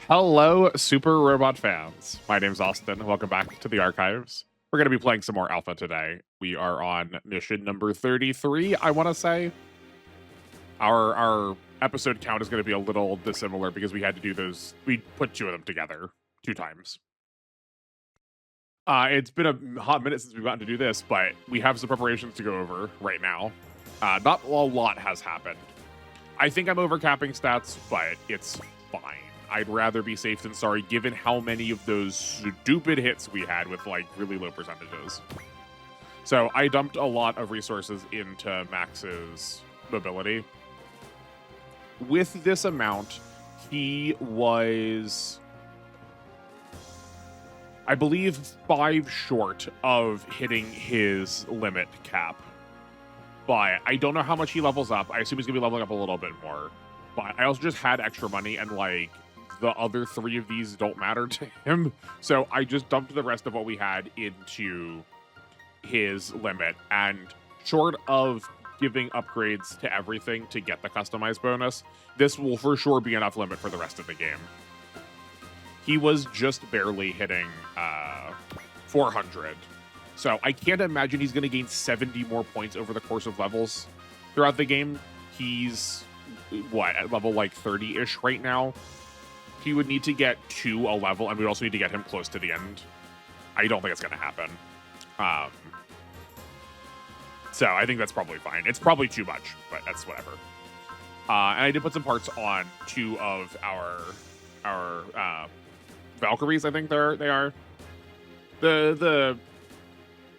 Hello, Super Robot fans. My name's Austin. Welcome back to the archives. We're going to be playing some more Alpha today. We are on mission number 33, I want to say. Our episode count is going to be a little dissimilar because we had to do those. We put two of them together 2 times. It's been a hot minute since we've gotten to do this, but we have some preparations to go over right now. Not a lot has happened. I think I'm overcapping stats, but it's fine. I'd rather be safe than sorry, given how many of those stupid hits we had with like really low percentages. So I dumped a lot of resources into Max's mobility. With this amount, he was, I believe, 5 short of hitting his limit cap. But I don't know how much he levels up. I assume he's gonna be leveling up a little bit more. But I also just had extra money, and like the other 3 of these don't matter to him. So I just dumped the rest of what we had into his limit. And short of giving upgrades to everything to get the customized bonus, this will for sure be enough limit for the rest of the game. He was just barely hitting 400. So I can't imagine he's going to gain 70 more points over the course of levels throughout the game. He's, what, at level like 30-ish right now? He would need to get to a level, and we'd also need to get him close to the end. I don't think it's going to happen. So I think that's probably fine. It's probably too much, but that's whatever. And I did put some parts on 2 of our Valkyries, I think they are. The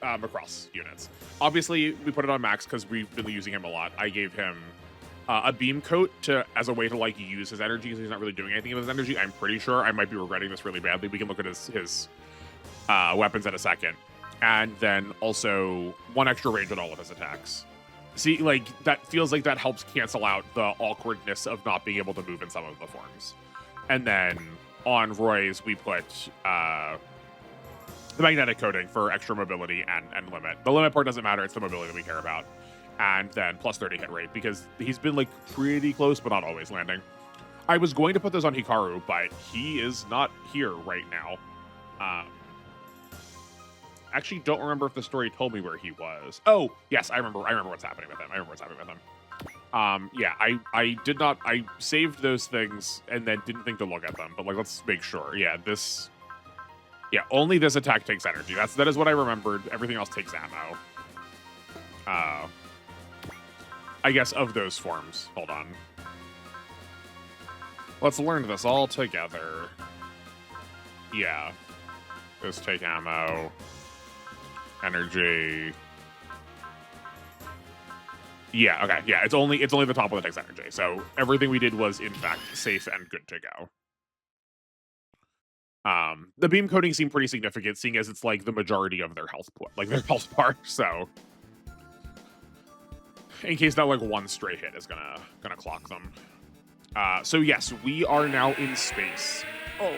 Macross units. Obviously, we put it on Max because we've been using him a lot. I gave him a beam coat as a way to like use his energy, so he's not really doing anything with his energy. I'm pretty sure. I might be regretting this really badly. We can look at his weapons in a second. And then also 1 extra range on all of his attacks. See, like, that feels like that helps cancel out the awkwardness of not being able to move in some of the forms. And then on Roy's, we put the magnetic coating for extra mobility and limit. The limit part doesn't matter. It's the mobility that we care about. And then plus 30 hit rate, because he's been like pretty close, but not always landing. I was going to put those on Hikaru, but he is not here right now. Actually, don't remember if the story told me where he was. Oh, yes, I remember what's happening with him. Yeah, I did not. I saved those things and then didn't think to look at them. But like, let's make sure. Yeah, only this attack takes energy. That is what I remembered. Everything else takes ammo. I guess of those forms. Hold on. Let's learn this all together. Yeah. Those take ammo. Energy. Yeah, okay. Yeah, it's only the top one that takes energy. So everything we did was in fact safe and good to go. The beam coating seemed pretty significant, seeing as it's like the majority of their health bar. So in case that like 1 stray hit is gonna clock them. So yes, we are now in space. Oh,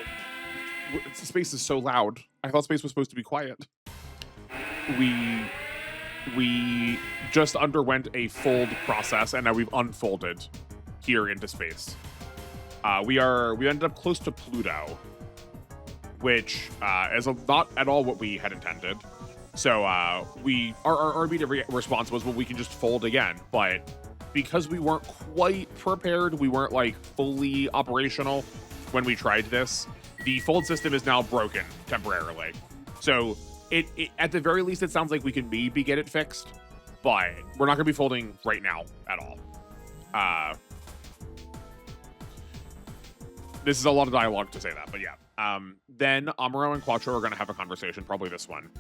space is so loud. I thought space was supposed to be quiet. We just underwent a fold process, and now we've unfolded here into space. We ended up close to Pluto, which is not at all what we had intended. So our immediate response was, well, we can just fold again. But because we weren't quite prepared, we weren't like fully operational when we tried this, the fold system is now broken temporarily. So it at the very least, it sounds like we can maybe get it fixed, but we're not going to be folding right now at all. This is a lot of dialogue to say that, but yeah. Then Amuro and Quattro are going to have a conversation, probably this one,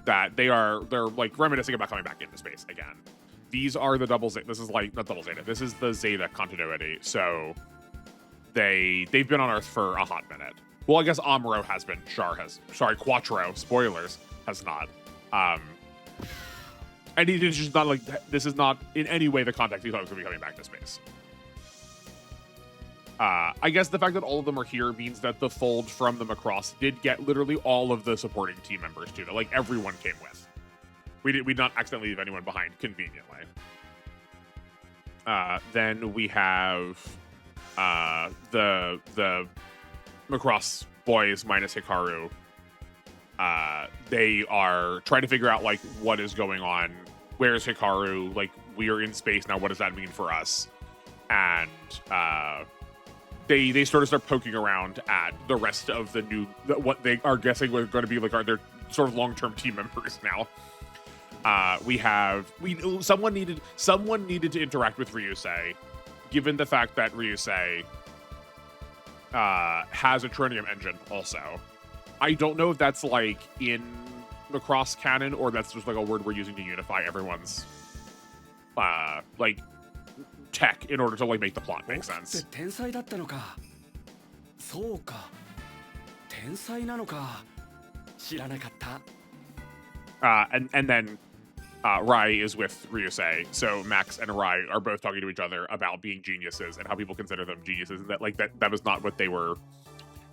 that they're like reminiscing about coming back into space again. These are the double Zeta. This is like not double Zeta. This is the Zeta continuity. So they've been on Earth for a hot minute. Well, I guess Amuro has been. Quattro, spoilers, has not. And it's just not like, this is not in any way the context he thought he was going to be coming back to space. I guess the fact that all of them are here means that the fold from the Macross did get literally all of the supporting team members too, that like everyone came with. We did not accidentally leave anyone behind conveniently. Then we have the Macross boys minus Hikaru, they are trying to figure out like what is going on. Where's Hikaru? Like, we are in space now. What does that mean for us? And they sort of start poking around at the rest of the new, what they are guessing were going to be like their sort of long-term team members now. Someone needed to interact with Ryusei, given the fact that Ryusei has a Tronium engine also. I don't know if that's like in Macross canon or that's just like a word we're using to unify everyone's like tech in order to like make the plot make sense. And then Rai is with Ryusei, so Max and Rai are both talking to each other about being geniuses and how people consider them geniuses, and that like that was not what they were.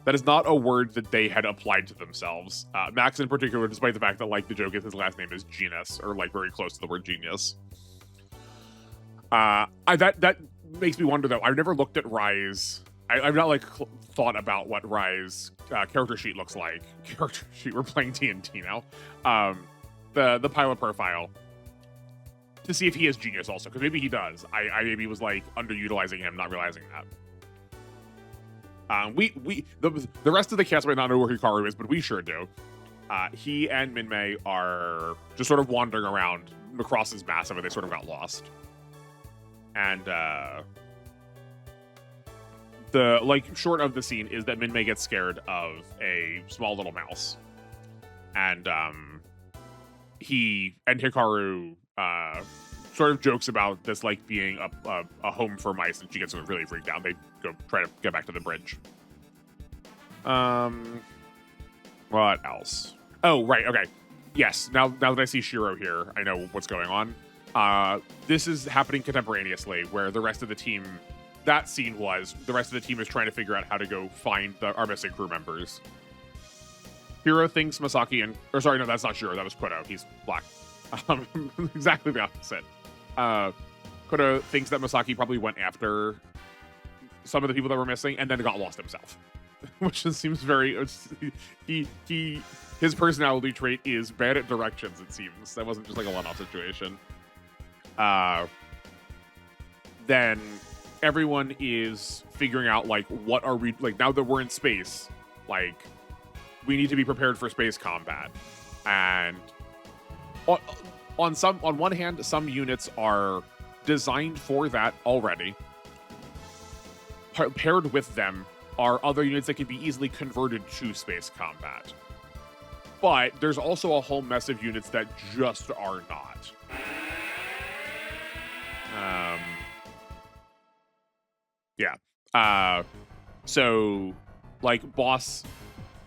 That is not a word that they had applied to themselves. Max in particular, despite the fact that like the joke is his last name is Genus, or like very close to the word genius. That makes me wonder though. I've never looked at Rai's. I've not like thought about what Rai's character sheet looks like. Character sheet. We're playing TNT now. The pilot profile to see if he is genius also, because maybe he does. I maybe was like underutilizing him, not realizing that. The rest of the cast might not know where Hikaru is, but we sure do. He and Minmay are just sort of wandering around. Macross is massive, and they sort of got lost. And the like short of the scene is that Minmay gets scared of a small little mouse, and he and Hikaru sort of jokes about this like being a home for mice, and she gets really freaked out. They go try to get back to the bridge. What else? Oh, right, okay. Yes, now that I see Shiro here, I know what's going on. This is happening contemporaneously, where the rest of the team, the rest of the team is trying to figure out how to go find our missing crew members. Hiro thinks Masaki or sorry, no, that's not Shiro, that was Kodo. He's black. Exactly the opposite. Kodo thinks that Masaki probably went after some of the people that were missing and then got lost himself, which just seems very. His personality trait is bad at directions. It seems that wasn't just like a one-off situation. Then everyone is figuring out like what are we like now that we're in space, like we need to be prepared for space combat, and on one hand, some units are designed for that already. Paired with them are other units that can be easily converted to space combat. But there's also a whole mess of units that just are not. So, like, the boss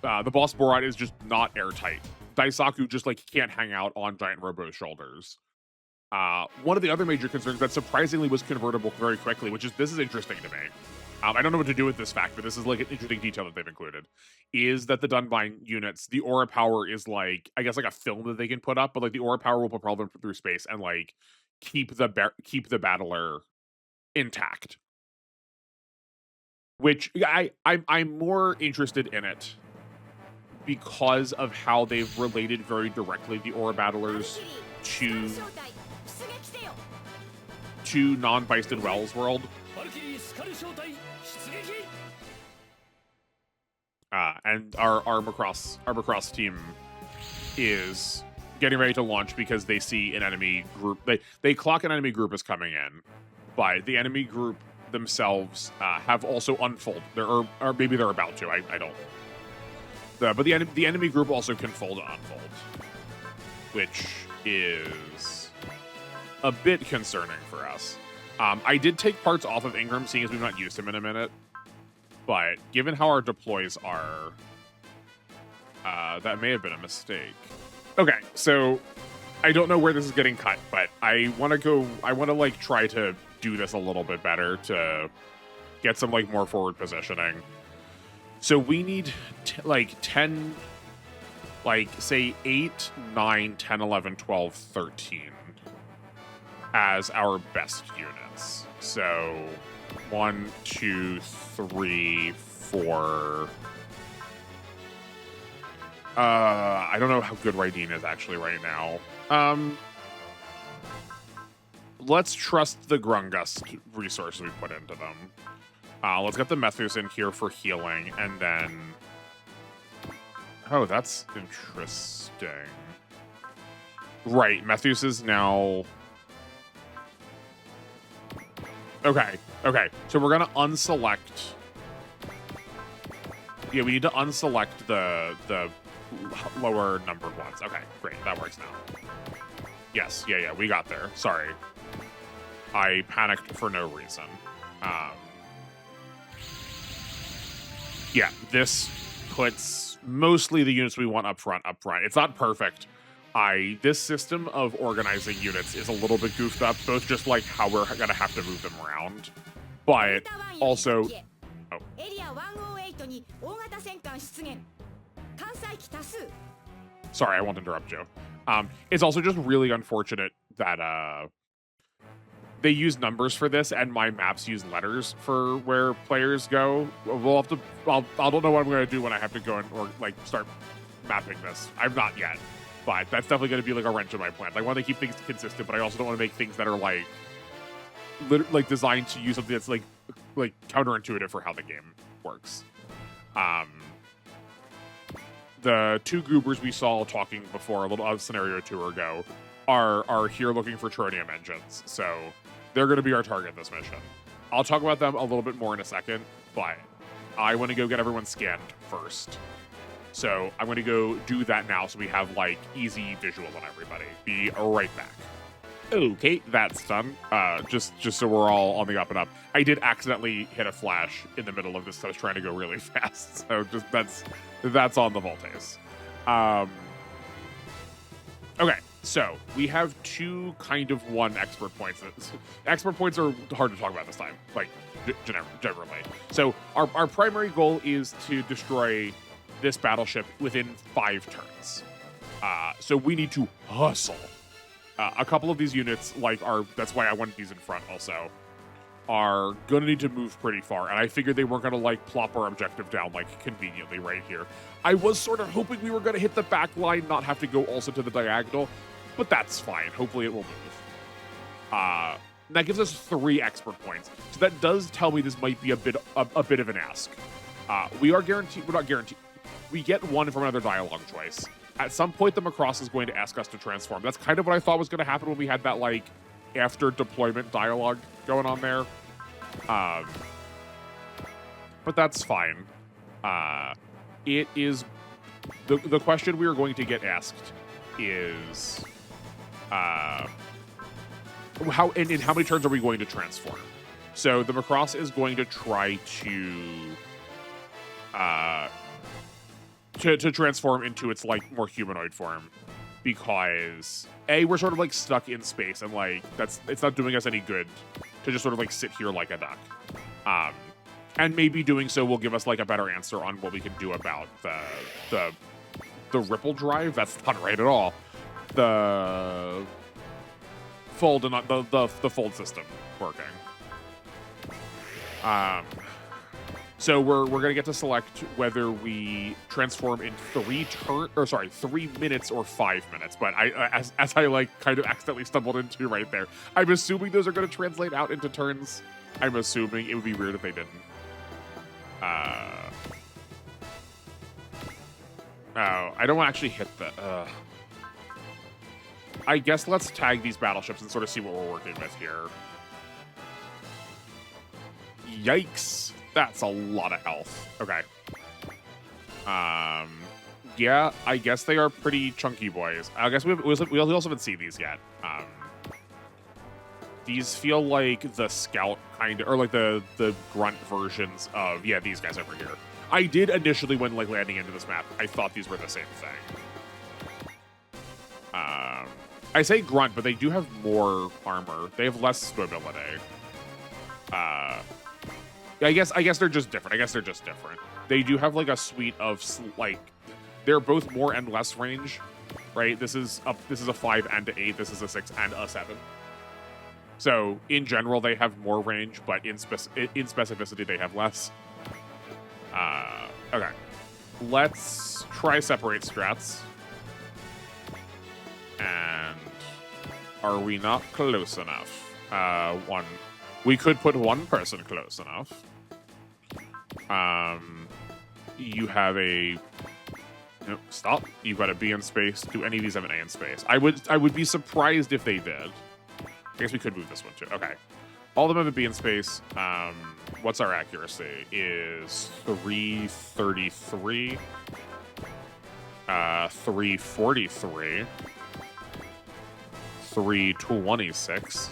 Borat is just not airtight. Daisaku just, like, can't hang out on Giant Robo's shoulders. One of the other major concerns that surprisingly was convertible very quickly, which is, this is interesting to me. I don't know what to do with this fact, but this is like an interesting detail that they've included, is that the Dunbine units, the aura power is like, I guess like a film that they can put up, but like the aura power will propel them through space and like keep the battler intact. Which I'm more interested in it because of how they've related very directly the aura battlers to non-Byston Wells world. And our Macross team is getting ready to launch because they see an enemy group. They clock an enemy group is coming in, but the enemy group themselves have also unfolded. Or maybe they're about to. I don't. But the enemy group also can fold and unfold, which is a bit concerning for us. I did take parts off of Ingram, seeing as we've not used him in a minute. But given how our deploys are, that may have been a mistake. Okay, so I don't know where this is getting cut, but I want to like try to do this a little bit better to get some like more forward positioning. So we need like 10, like say 8, 9, 10, 11, 12, 13 as our best units. So 1, 2, 3, for... I don't know how good Raideen is actually right now. Let's trust the Grungust resources we put into them. Let's get the Methus in here for healing, and then... Oh, that's interesting. Right, Methus is now... Okay. So we're gonna unselect... Yeah, we need to unselect the lower numbered ones. Okay, great. That works now. Yes, yeah, we got there. Sorry. I panicked for no reason. Yeah, this puts mostly the units we want up front. It's not perfect. This system of organizing units is a little bit goofed up, both just like how we're gonna have to move them around, but also... Oh. Sorry, I won't interrupt you. It's also just really unfortunate that they use numbers for this, and my maps use letters for where players go. We'll have to. I don't know what I'm going to do when I have to go and start mapping this. I'm not yet, but that's definitely going to be like a wrench in my plan. I want to keep things consistent, but I also don't want to make things that are like designed to use something that's like counterintuitive for how the game works. The two goobers we saw talking before a little scenario tour ago are here looking for tronium engines, so they're going to be our target this mission. I'll talk about them a little bit more in a second, but I want to go get everyone scanned first. So I'm going to go do that now so we have easy visuals on everybody. Be right back. Okay, that's done. Just so we're all on the up and up. I did accidentally hit a flash in the middle of this, so I was trying to go really fast. So just that's on the Voltes. Okay, so we have two kind of one expert points. Expert points are hard to talk about this time, generally. So our primary goal is to destroy this battleship within 5 turns. So we need to hustle. A couple of these units, that's why I wanted these in front also, are gonna need to move pretty far, and I figured they weren't gonna plop our objective down conveniently right here. I was sort of hoping we were gonna hit the back line, not have to go also to the diagonal, but that's fine. Hopefully it will move. That gives us 3 expert points, so that does tell me this might be a bit of an ask. We're not guaranteed. We get 1 from another dialogue choice. At some point, the Macross is going to ask us to transform. That's kind of what I thought was going to happen when we had that, after deployment dialogue going on there. But that's fine. It is... The question we are going to get asked is... in how many turns are we going to transform? So the Macross is going to try to transform into its more humanoid form, because we're sort of stuck in space, and it's not doing us any good to just sort of sit here like a duck. And maybe doing so will give us a better answer on what we can do about the ripple drive. That's not right at all. The fold and the fold system working. So we're gonna get to select whether we transform in 3 minutes or 5 minutes. But as I kind of accidentally stumbled into right there, I'm assuming those are gonna translate out into turns. I'm assuming. It would be weird if they didn't. Oh, I don't actually hit the. I guess let's tag these battleships and sort of see what we're working with here. Yikes. That's a lot of health. Okay. Yeah, I guess they are pretty chunky boys. I guess we also haven't seen these yet. These feel like the scout kind of, or the grunt versions of, yeah, these guys over here. I did initially, when landing into this map, I thought these were the same thing. I say grunt, but they do have more armor. They have less mobility. I guess they're just different. They do have a suite of they're both more and less range, right? This is a 5 and a 8. This is a 6 and a 7. So in general, they have more range, but in specificity, they have less. Okay. Let's try separate strats. And are we not close enough? One. We could put one person close enough. You have a... Nope, stop. You've got a B in space. Do any of these have an A in space? I would be surprised if they did. I guess we could move this one too. Okay. All of them have a B in space. What's our accuracy? Is 333, 343, 326,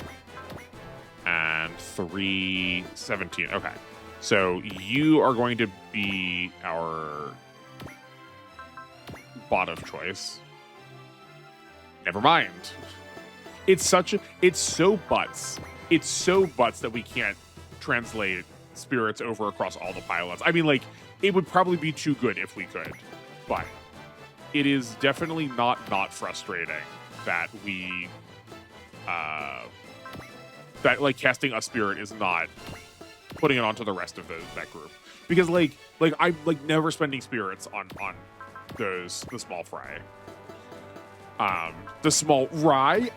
and 317. Okay. So you are going to be our bot of choice. Never mind. It's so butts. It's so butts that we can't translate spirits over across all the pilots. I mean, like, it would probably be too good if we could, but it is definitely not frustrating that we, that, like, casting a spirit is not putting it onto the rest of that group. Because, like I'm, like, never spending spirits on the small fry. The small rye.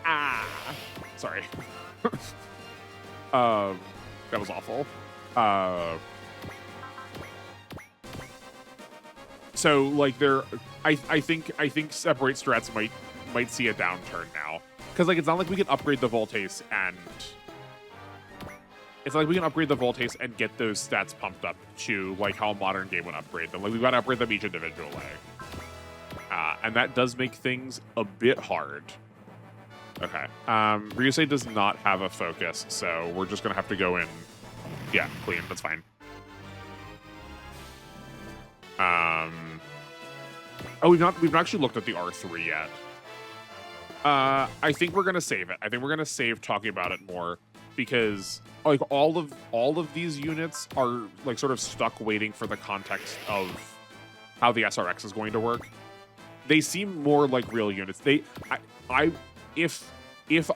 Sorry. That was awful. So like I think separate strats might see a downturn now, because like it's not like we can upgrade the Voltace and get those stats pumped up to like how a modern game would upgrade them. Like we've got to upgrade them each individually. And that does make things a bit hard. Okay. Ryusei does not have a focus, so we're just gonna have to go in. Yeah, clean. That's fine. Oh, we've not actually looked at the R3 yet. I think we're gonna save it. I think we're gonna save talking about it more, because like all of these units are like sort of stuck waiting for the context of how the SRX is going to work. They seem more like real units. If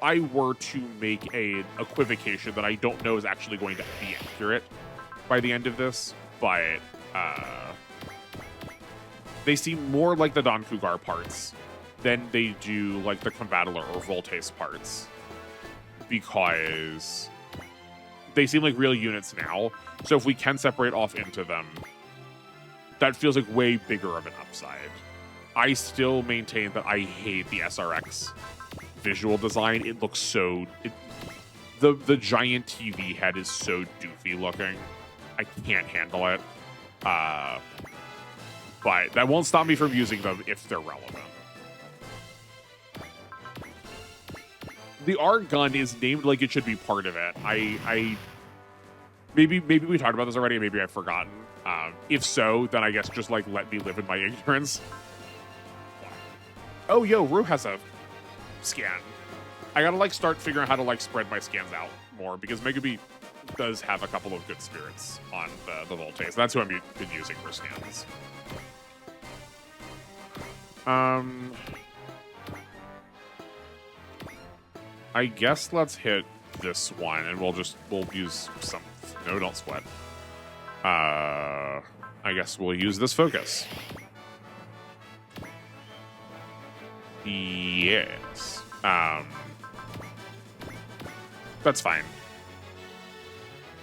I were to make an equivocation that I don't know is actually going to be accurate by the end of this, but they seem more like the Don Cougar parts than they do like the Convatler or Voltace parts, because they seem like real units now. So if we can separate off into them, that feels like way bigger of an upside. I still maintain that I hate the SRX visual design. It looks so... The giant TV head is so doofy looking. I can't handle it. But that won't stop me from using them if they're relevant. The R gun is named like it should be part of it. Maybe we talked about this already, maybe I've forgotten. If so, then I guess just like let me live in my ignorance. Oh, yo, Rue has a scan. I gotta like start figuring out how to like spread my scans out more, because Megabee does have a couple of good spirits on the Voltace. That's who I've been using for scans. I guess let's hit this one, and we'll use some. No, don't sweat. I guess we'll use this focus. Yes. That's fine.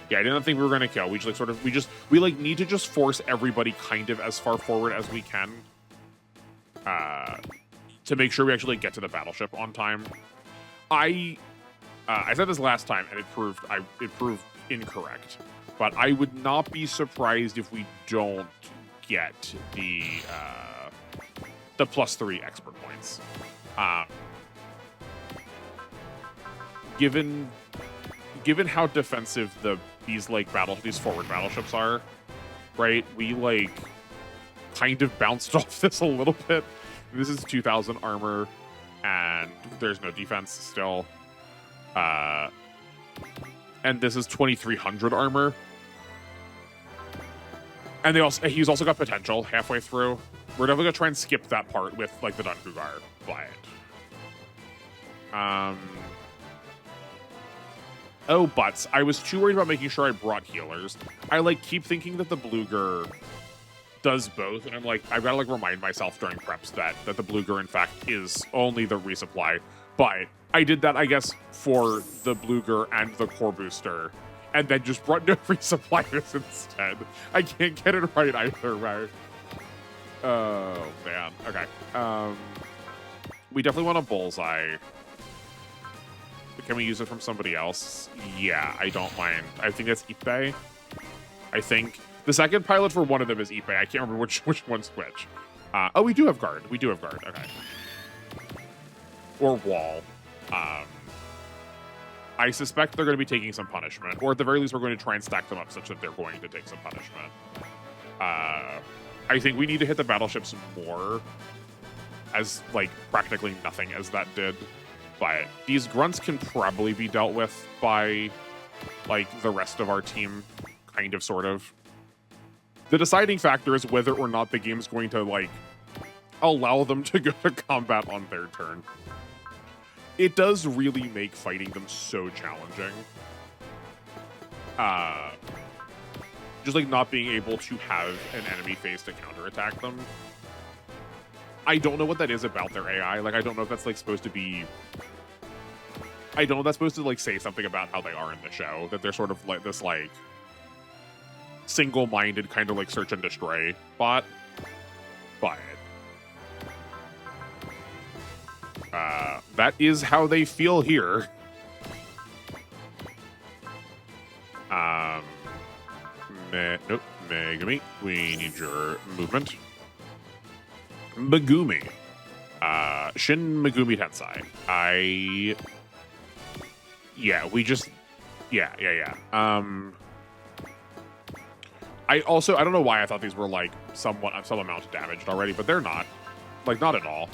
Yeah, I didn't think we were gonna kill. We need to just force everybody kind of as far forward as we can, to make sure we actually get to the battleship on time. I said this last time, and it proved incorrect. But I would not be surprised if we don't get the +3 expert points. Given how defensive these forward battleships are, right? We like kind of bounced off this a little bit. This is 2,000 armor, and there's no defense still. And this is 2,300 armor. And he's also got potential halfway through. We're definitely gonna try and skip that part with like the Don Cougar, but Oh, butts. I was too worried about making sure I brought healers. I like keep thinking that the Bluger does both, and I'm like, I've got to like remind myself during preps that the Bluger in fact is only the resupply. But I did that, I guess, for the Bluger and the core booster, and then just brought no resuppliers instead. I can't get it right either way. Oh man. Okay. We definitely want a bullseye. Can we use it from somebody else? Yeah, I don't mind. I think that's Ippei. I think the second pilot for one of them is Ippei. I can't remember which one's which. Oh, we do have guard. We do have guard. Okay. Or wall. I suspect they're going to be taking some punishment, or at the very least, we're going to try and stack them up such that they're going to take some punishment. I think we need to hit the battleships more, as like practically nothing as that did. But these grunts can probably be dealt with by like the rest of our team, kind of, sort of. The deciding factor is whether or not the game's going to like allow them to go to combat on their turn. It does really make fighting them so challenging. Just like not being able to have an enemy face to counterattack them. I don't know what that is about their AI. Like, I don't know if that's like supposed to be. I don't know if that's supposed to like say something about how they are in the show. That they're sort of like this like single-minded kind of like search and destroy bot. But that is how they feel here. Nope, Megumi. We need your movement. Megumi. Shin Megumi Tensei. Yeah, we just... Yeah. I don't know why I thought these were, like, some amount damaged already, but they're not. Like, not at all.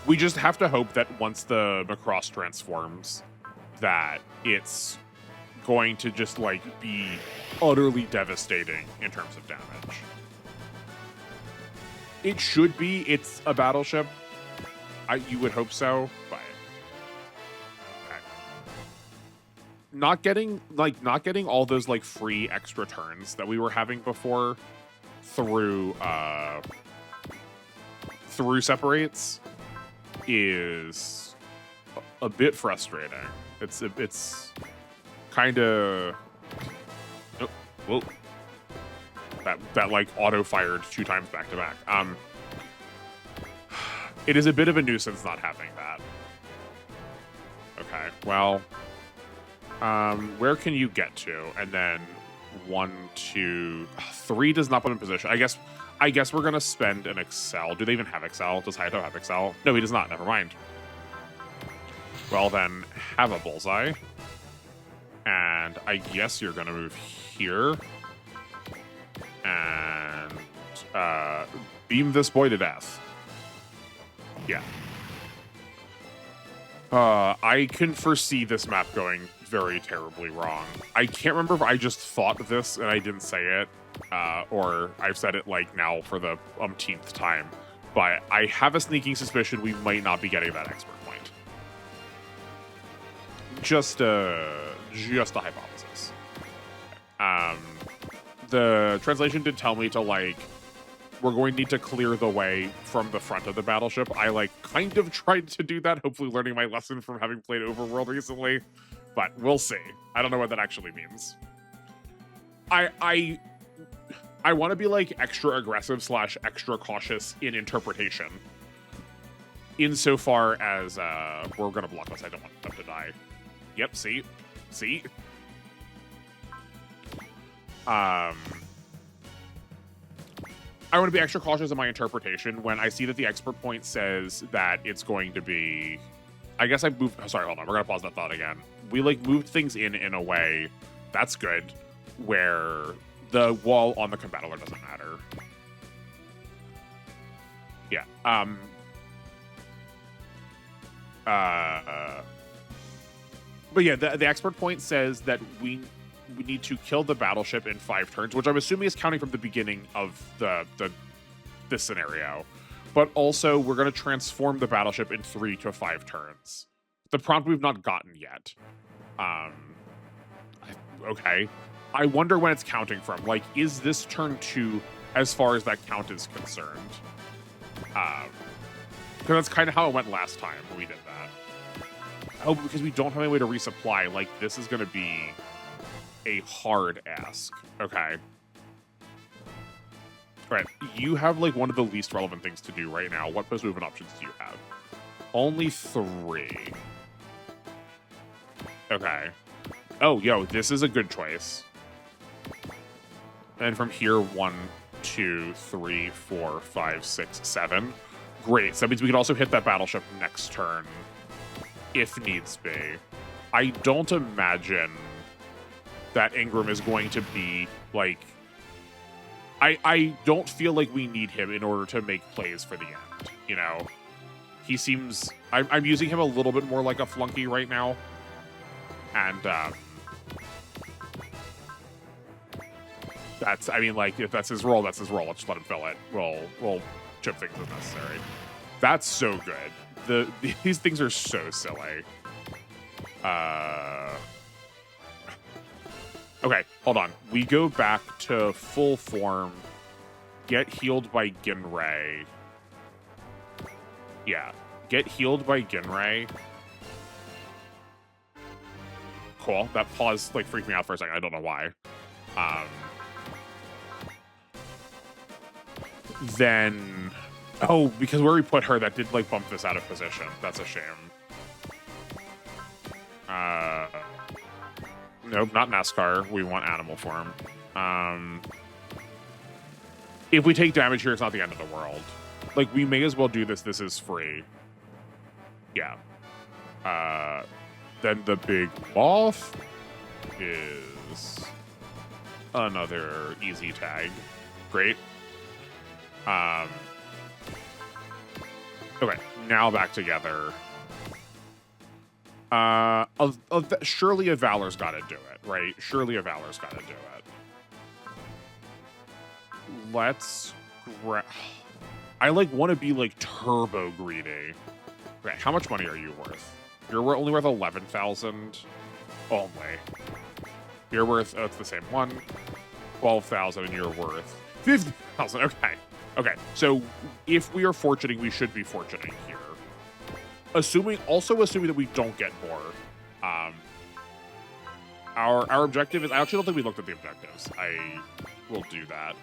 We just have to hope that once the Macross transforms, that it's going to just, like, be utterly devastating in terms of damage. It should be. It's a battleship. You would hope so, but okay. Not getting all those like free extra turns that we were having before through separates is a bit frustrating. It's kind of whoa. That like auto fired 2 times back to back. It is a bit of a nuisance not having that. Okay, well, where can you get to? And then 1, 2, 3 does not put in position. I guess we're gonna spend an Excel. Do they even have Excel? Does Hayato have Excel? No, he does not. Never mind. Well then, have a bullseye. And I guess you're gonna move here. And beam this boy to death. Yeah. I can foresee this map going very terribly wrong. I can't remember if I just thought this and I didn't say it, or I've said it like now for the umpteenth time, but I have a sneaking suspicion we might not be getting that expert point. Just a hypothesis. The translation did tell me to, like, we're going to need to clear the way from the front of the battleship. I, like, kind of tried to do that, hopefully learning my lesson from having played Overworld recently, but we'll see. I don't know what that actually means. I want to be, like, extra aggressive / extra cautious in interpretation. Insofar as, we're going to block us. I don't want them to die. Yep, see? I want to be extra cautious in my interpretation when I see that the expert point says that it's going to be... I guess I moved... Oh, sorry, hold on. We're going to pause that thought again. We, like, moved things in a way, that's good, where the wall on the combattler doesn't matter. Yeah. But yeah, the expert point says that we need to kill the battleship in 5 turns, which I'm assuming is counting from the beginning of this scenario. But also, we're going to transform the battleship in 3 to 5 turns. The prompt we've not gotten yet. Um, okay. I wonder when it's counting from. Like, is this turn 2 as far as that count is concerned? Because that's kind of how it went last time when we did that. Oh, because we don't have any way to resupply. Like, this is going to be a hard ask. Okay. All right. You have, like, one of the least relevant things to do right now. What post movement options do you have? Only 3. Okay. Oh, yo, this is a good choice. And from here, 1, 2, 3, 4, 5, 6, 7. Great. So that means we can also hit that battleship next turn, if needs be. I don't imagine that Ingram is going to be, like... I don't feel like we need him in order to make plays for the end, you know? He seems... I'm using him a little bit more like a flunky right now. And, that's, I mean, like, if that's his role, that's his role. Let's just let him fill it. We'll chip things as necessary. That's so good. These things are so silly. Okay, hold on. We go back to full form. Get healed by Ginray. Yeah, get healed by Ginray. Cool. That pause like freaked me out for a second. I don't know why. Then, oh, because where we put her, that did like bump this out of position. That's a shame. Nope, not NASCAR. We want animal form. If we take damage here, it's not the end of the world. Like, we may as well do this. This is free. Yeah. Then the big moth is another easy tag. Great. Okay, now back together. Surely a Valor's got to do it, right? Surely a Valor's got to do it. Let's I like want to be like turbo greedy. Okay, how much money are you worth? You're only worth 11,000 only. You're worth it's the same one. 12,000 and you're worth 50,000. Okay. Okay. So if we are fortunating, we should be fortunating here. Assuming that we don't get more. Our objective is, I actually don't think we looked at the objectives. I will do that.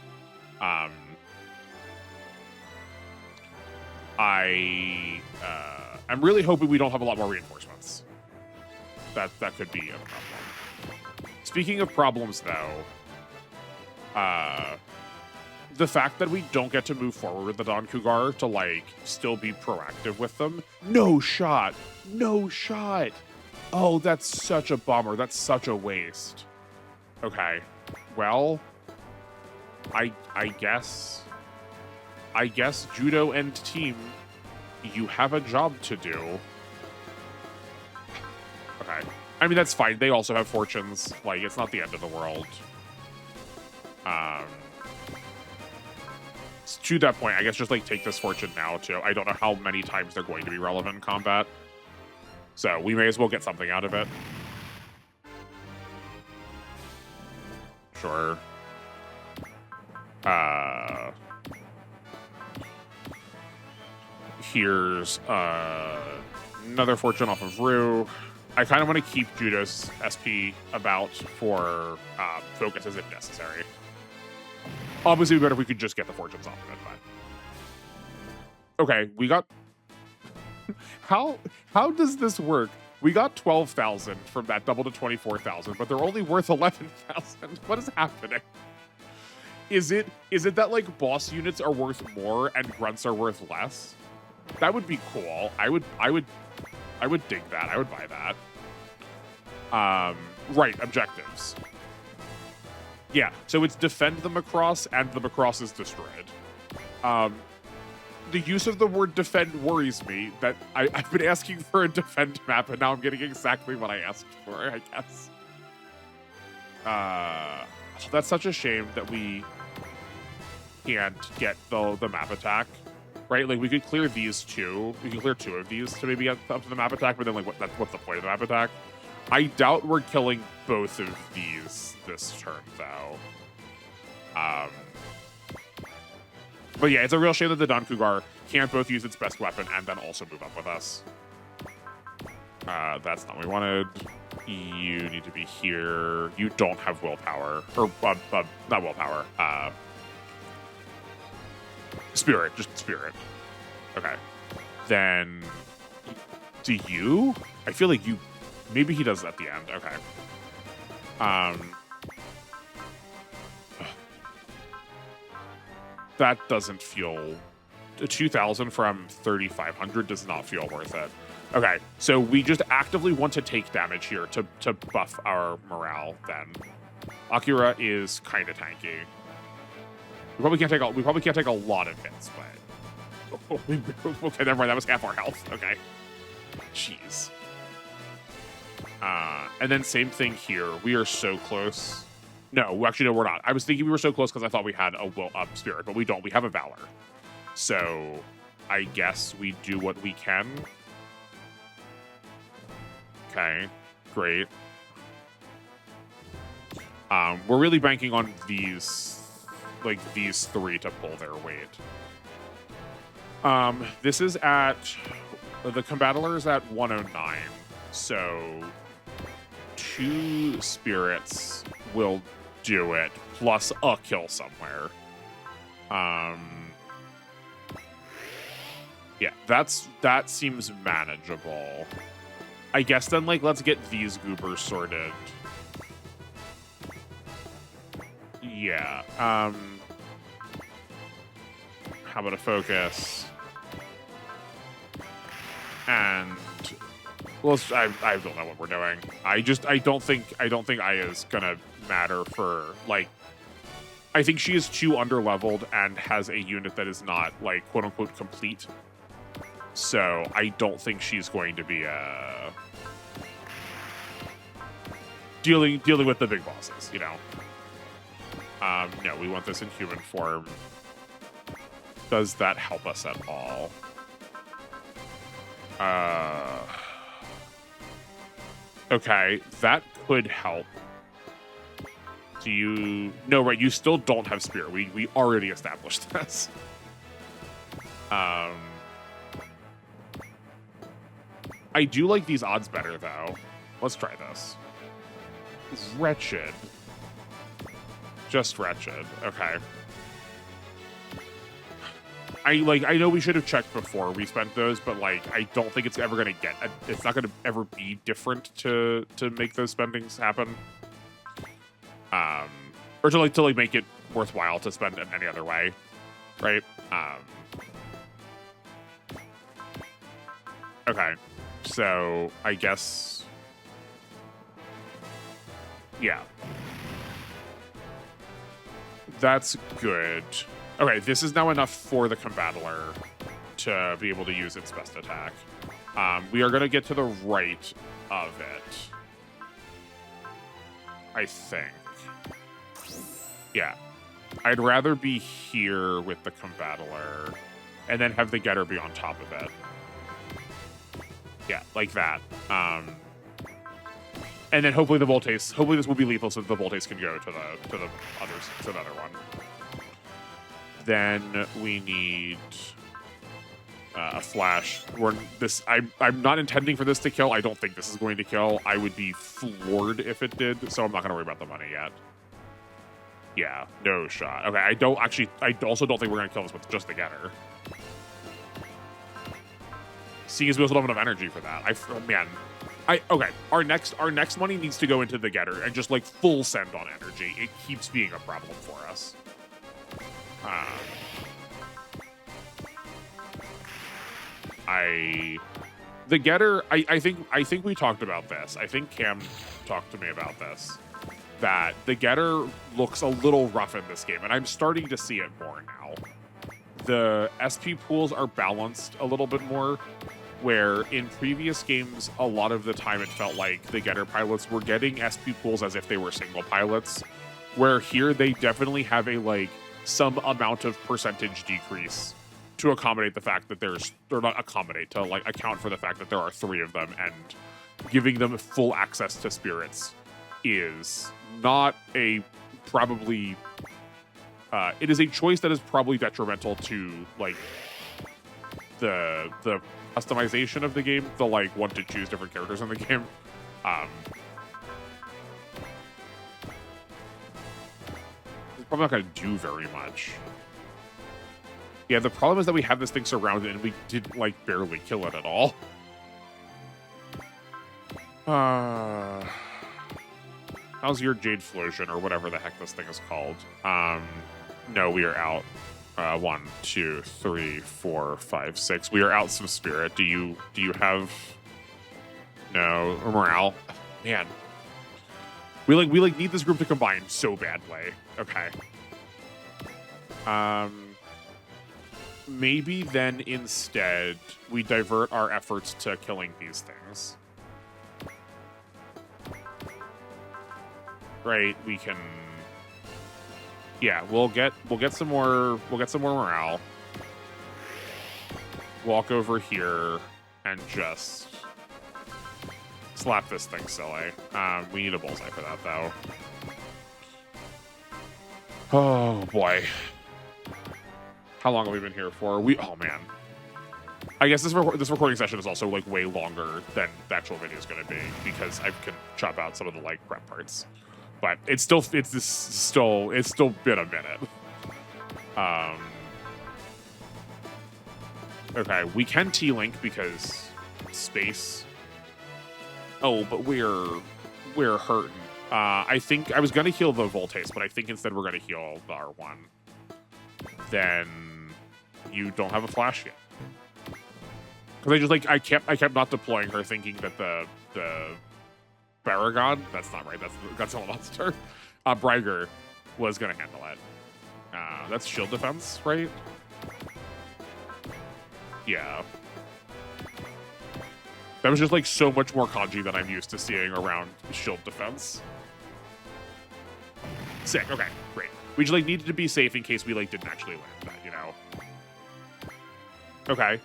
I'm really hoping we don't have a lot more reinforcements. That could be a problem. Speaking of problems, though, the fact that we don't get to move forward with the Don Cougar to, like, still be proactive with them. No shot. No shot. Oh, that's such a bummer. That's such a waste. Okay. Well, I guess Judo and team, you have a job to do. Okay. I mean, that's fine. They also have fortunes. Like, it's not the end of the world. To that point, I guess just, like, take this fortune now, too. I don't know how many times they're going to be relevant in combat. So, we may as well get something out of it. Sure. Here's another fortune off of Rue. I kind of want to keep Judo's SP about for focuses if necessary. Obviously, it'd be better if we could just get the fortunes off of it, but... Okay, we got... How does this work? We got 12,000 from that double to 24,000, but they're only worth 11,000. What is happening? Is it that, like, boss units are worth more and grunts are worth less? That would be cool. I would dig that. I would buy that. Right, objectives. Yeah, so it's defend the Macross, and the Macross is destroyed. The use of the word defend worries me, that I've been asking for a defend map, and now I'm getting exactly what I asked for, I guess. That's such a shame that we can't get the map attack, right? Like, we could clear these two. We could clear 2 of these to maybe get up to the map attack, but then, like, what's the point of the map attack? I doubt we're killing both of these this turn, though. But yeah, it's a real shame that the Don Cougar can't both use its best weapon and then also move up with us. That's not what we wanted. You need to be here. You don't have willpower. Or, not willpower. Spirit. Just spirit. Okay. Then, do you? I feel like you... Maybe he does at the end. Okay. That doesn't feel... 2,000 from 3,500 does not feel worth it. Okay, so we just actively want to take damage here to buff our morale then. Akira is kind of tanky. We probably can't take a lot of hits, but... Okay, never mind, that was half our health. Okay. Jeez. And then same thing here. We are so close. No, actually, no, we're not. I was thinking we were so close because I thought we had a will up spirit, but we don't. We have a valor. So I guess we do what we can. Okay, great. We're really banking on these three to pull their weight. This is at... The Combattler is at 109, so 2 spirits will do it, plus a kill somewhere. Yeah, that seems manageable. I guess then, let's get these goobers sorted. Yeah, how about a focus? And I don't know what we're doing. I don't think Aya's gonna matter for I think she is too underleveled and has a unit that is not quote unquote complete. So I don't think she's going to be dealing with the big bosses, you know. No, we want this in human form. Does that help us at all? Okay, that could help. Do you... No, right, you still don't have spirit. We already established this. I do like these odds better, though. Let's try this. Wretched. Just wretched. Okay. I know we should have checked before we spent those, but I don't think it's ever gonna get. It's not gonna ever be different to make those spendings happen. Or to make it worthwhile to spend in any other way, right? Okay, so I guess, yeah, that's good. Okay, this is now enough for the Combattler to be able to use its best attack. We are going to get to the right of it, I think. Yeah. I'd rather be here with the Combattler and then have the Getter be on top of it. Yeah, like that. And then hopefully the Voltace, hopefully this will be lethal so that the Voltace can go to the other one. Then we need a flash. I'm not intending for this to kill. I don't think this is going to kill. I would be floored if it did, so I'm not going to worry about the money yet. Yeah, no shot. Okay, I also don't think we're going to kill this with just the Getter. Seeing as we also don't have enough energy for that. Okay, our next money needs to go into the Getter and just full send on energy. It keeps being a problem for us. The Getter, I think we talked about this. I think Cam talked to me about this. That the Getter looks a little rough in this game, and I'm starting to see it more now. The SP pools are balanced a little bit more, where in previous games, a lot of the time it felt like the Getter pilots were getting SP pools as if they were single pilots, where here they definitely have a some amount of percentage decrease to accommodate the fact that to account for the fact that there are 3 of them, and giving them full access to spirits is not a probably it is a choice that is probably detrimental to like the customization of the game, the like want to choose different characters in the game. It's probably not going to do very much. Yeah, the problem is that we have this thing surrounded and we didn't like barely kill it at all. How's your Jade Flosion or whatever the heck this thing is called? No, we are out. 1, 2, 3, 4, 5, 6. We are out some spirit. Do you have no morale? Man. We need this group to combine so badly. Okay. Maybe then instead we divert our efforts to killing these things. Right, we can. Yeah, we'll get some more morale. Walk over here and just slap this thing silly. We need a bullseye for that though. Oh boy. How long have we been here for? Oh man. I guess this recording session is also like way longer than the actual video is going to be because I can chop out some of the like prep parts. But it's still been a minute. Okay, we can T-Link because space. Oh, but we're hurting. I think I was gonna heal the Voltace, but I think instead we're gonna heal the R1. Then you don't have a flash yet. Because I kept not deploying her, thinking that the Baragon, that's not right, that's Godzilla monster. Bryger was gonna handle it. That's shield defense, right? Yeah. That was just like so much more kanji than I'm used to seeing around shield defense. Sick, okay, great. We just like needed to be safe in case we like didn't actually land that, you know? Okay,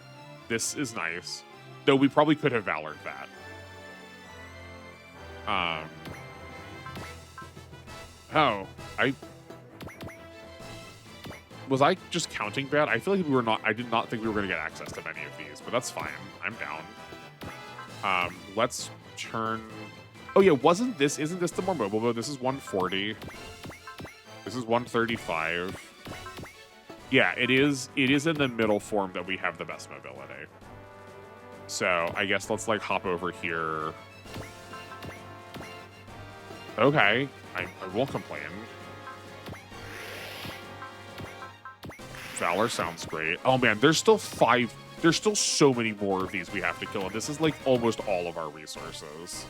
this is nice. Though we probably could have Valored that. Oh, was I just counting bad? I feel like I did not think we were going to get access to many of these, but that's fine. I'm down. Let's turn. Oh yeah, isn't this the more mobile mode? This is 140. This is 135. Yeah, it is in the middle form that we have the best mobility. So I guess let's like hop over here. Okay, I won't complain. Valor sounds great. Oh man, there's still so many more of these we have to kill, and this is like almost all of our resources.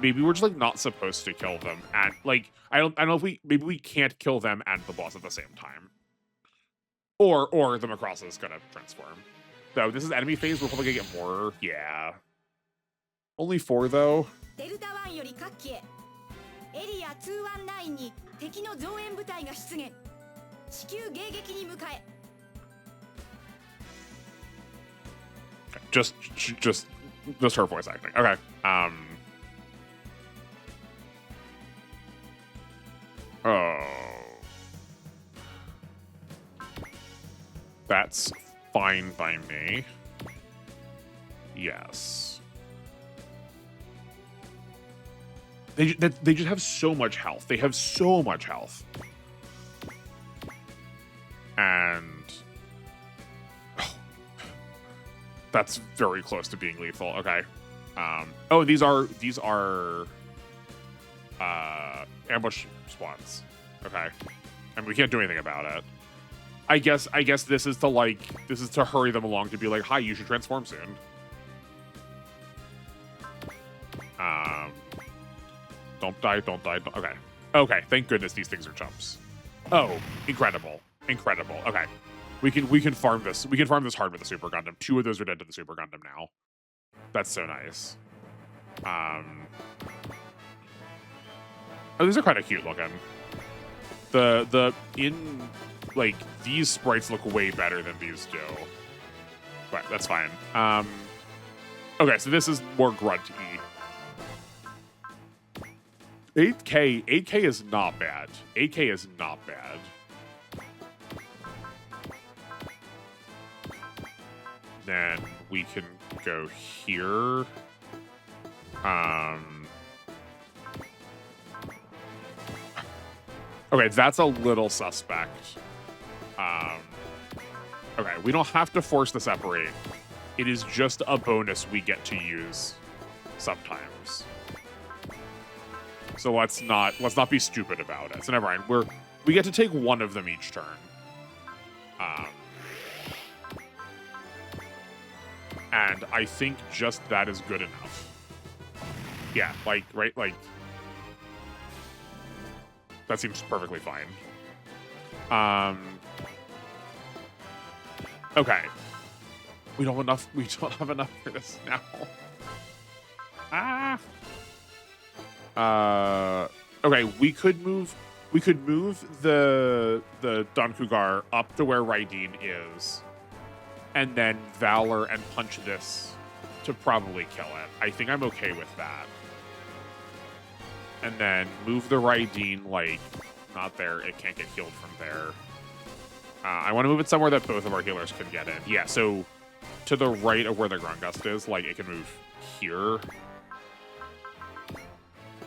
Maybe we're just like not supposed to kill them, and like I don't know if maybe we can't kill them and the boss at the same time, or the Macross is gonna transform. Though this is enemy phase, we're probably gonna get more. Yeah, only 4 though. Just her voice acting. Okay. Oh. That's fine by me. Yes. They just have so much health. They have so much health. And that's very close to being lethal. Okay. Oh, these are ambush swans. Okay. And we can't do anything about it. I guess this is to hurry them along, to be like, hi, you should transform soon. Don't die. Okay. Okay, thank goodness these things are chumps. Oh, incredible. Okay. We can farm this. We can farm this hard with the Super Gundam. 2 of those are dead to the Super Gundam now. That's so nice. Oh, these are kind of cute looking. Like, these sprites look way better than these do. But that's fine. Okay, so this is more grunt-y. 8K is not bad. 8K is not bad. Then we can go here. Okay, that's a little suspect. Okay, we don't have to force the separate. It is just a bonus we get to use sometimes. So let's not be stupid about it. So never mind. We get to take one of them each turn. And I think just that is good enough. Yeah, like, right, like, that seems perfectly fine. Okay. We don't have enough for this now. Okay, we could move the Don Cougar up to where Raideen is, and then Valor and punch this to probably kill it. I think I'm okay with that. And then move the Raideen, like, not there. It can't get healed from there. I want to move it somewhere that both of our healers can get in. Yeah, so to the right of where the Grungust is, like, it can move here.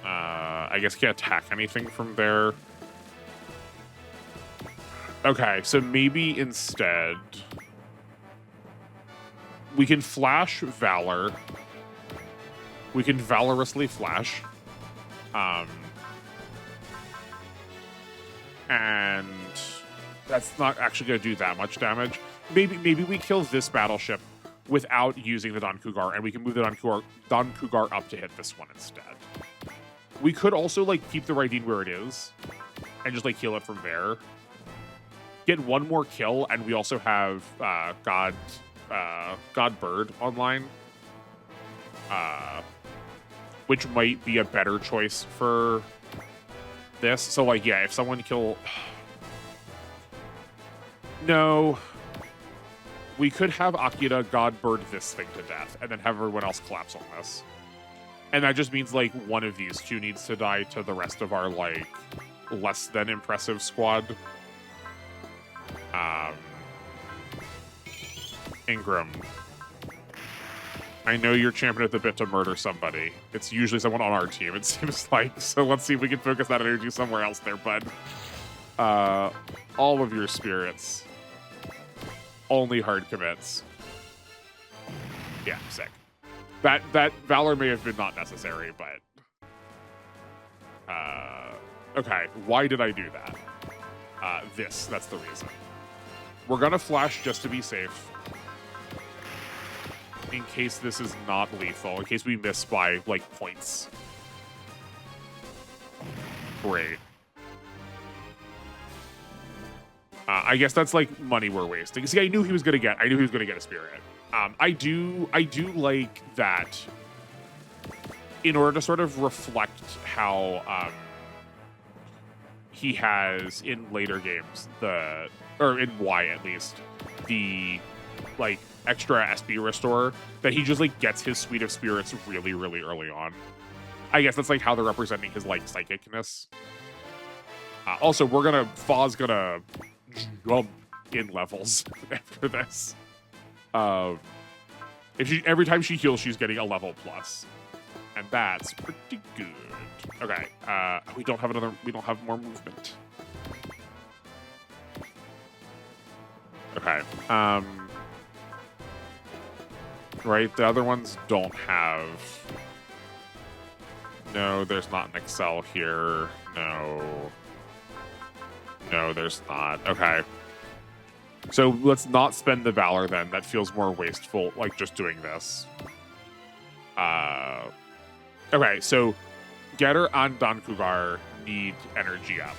I guess can't attack anything from there. Okay, so maybe instead we can flash Valor. We can valorously flash. And that's not actually going to do that much damage. Maybe we kill this battleship without using the Don Cougar, and we can move the Don Cougar up to hit this one instead. We could also, like, keep the Raideen where it is and just, like, heal it from there. Get one more kill, and we also have God Bird online, which might be a better choice for this. So, like, yeah, if someone kill... No. We could have Akira God Bird this thing to death, and then have everyone else collapse on this. And that just means, like, one of these two needs to die to the rest of our, like, less than impressive squad. Ingram. I know you're champing at the bit to murder somebody. It's usually someone on our team, it seems like. So let's see if we can focus that energy somewhere else there, bud. All of your spirits. Only hard commits. Yeah, sick. That Valor may have been not necessary, but... okay, why did I do that? That's the reason. We're gonna flash just to be safe. In case this is not lethal, in case we miss by, like, points. Great. I guess that's, like, money we're wasting. See, I knew he was gonna get a spirit. I do like that in order to sort of reflect how he has in later games, or in Y at least, the, like, extra SP restore, that he just, like, gets his suite of spirits really, really early on. I guess that's, like, how they're representing his, like, psychicness. Also, Fa's gonna jump in levels after this. Every time she heals, she's getting a level plus, and that's pretty good. Okay, we don't have more movement. Okay, right, the other ones don't have. No, there's not an Excel here. No, there's not. Okay. So let's not spend the Valor then. That feels more wasteful, like just doing this. Okay, so Getter and Don Cougar need energy up.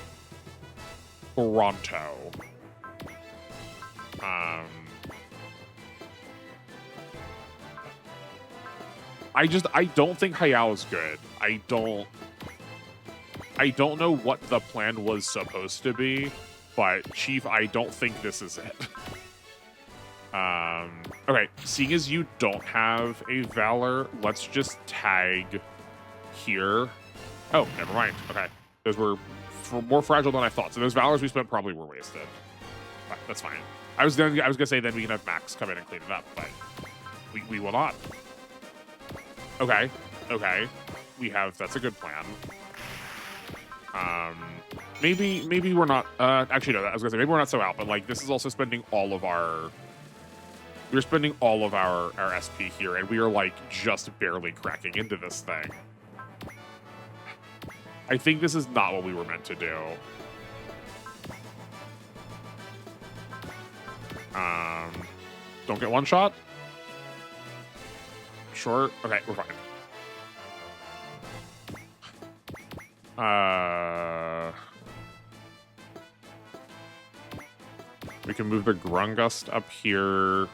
Pronto. I don't think Hayao is good. I don't know what the plan was supposed to be, but Chief, I don't think this is it. Okay, seeing as you don't have a Valor, let's just tag here. Oh, never mind. Okay, those were more fragile than I thought. So those Valors we spent probably were wasted. But that's fine. I was gonna say then we can have Max come in and clean it up, but we will not. Okay, okay. That's a good plan. Maybe we're not, actually no, I was gonna say maybe we're not so out, but like this is also spending all of our, we're spending all of our SP here, and we are like just barely cracking into this thing. I think this is not what we were meant to do. Don't get one shot? Sure, okay, we're fine. We can move the Grungust up here.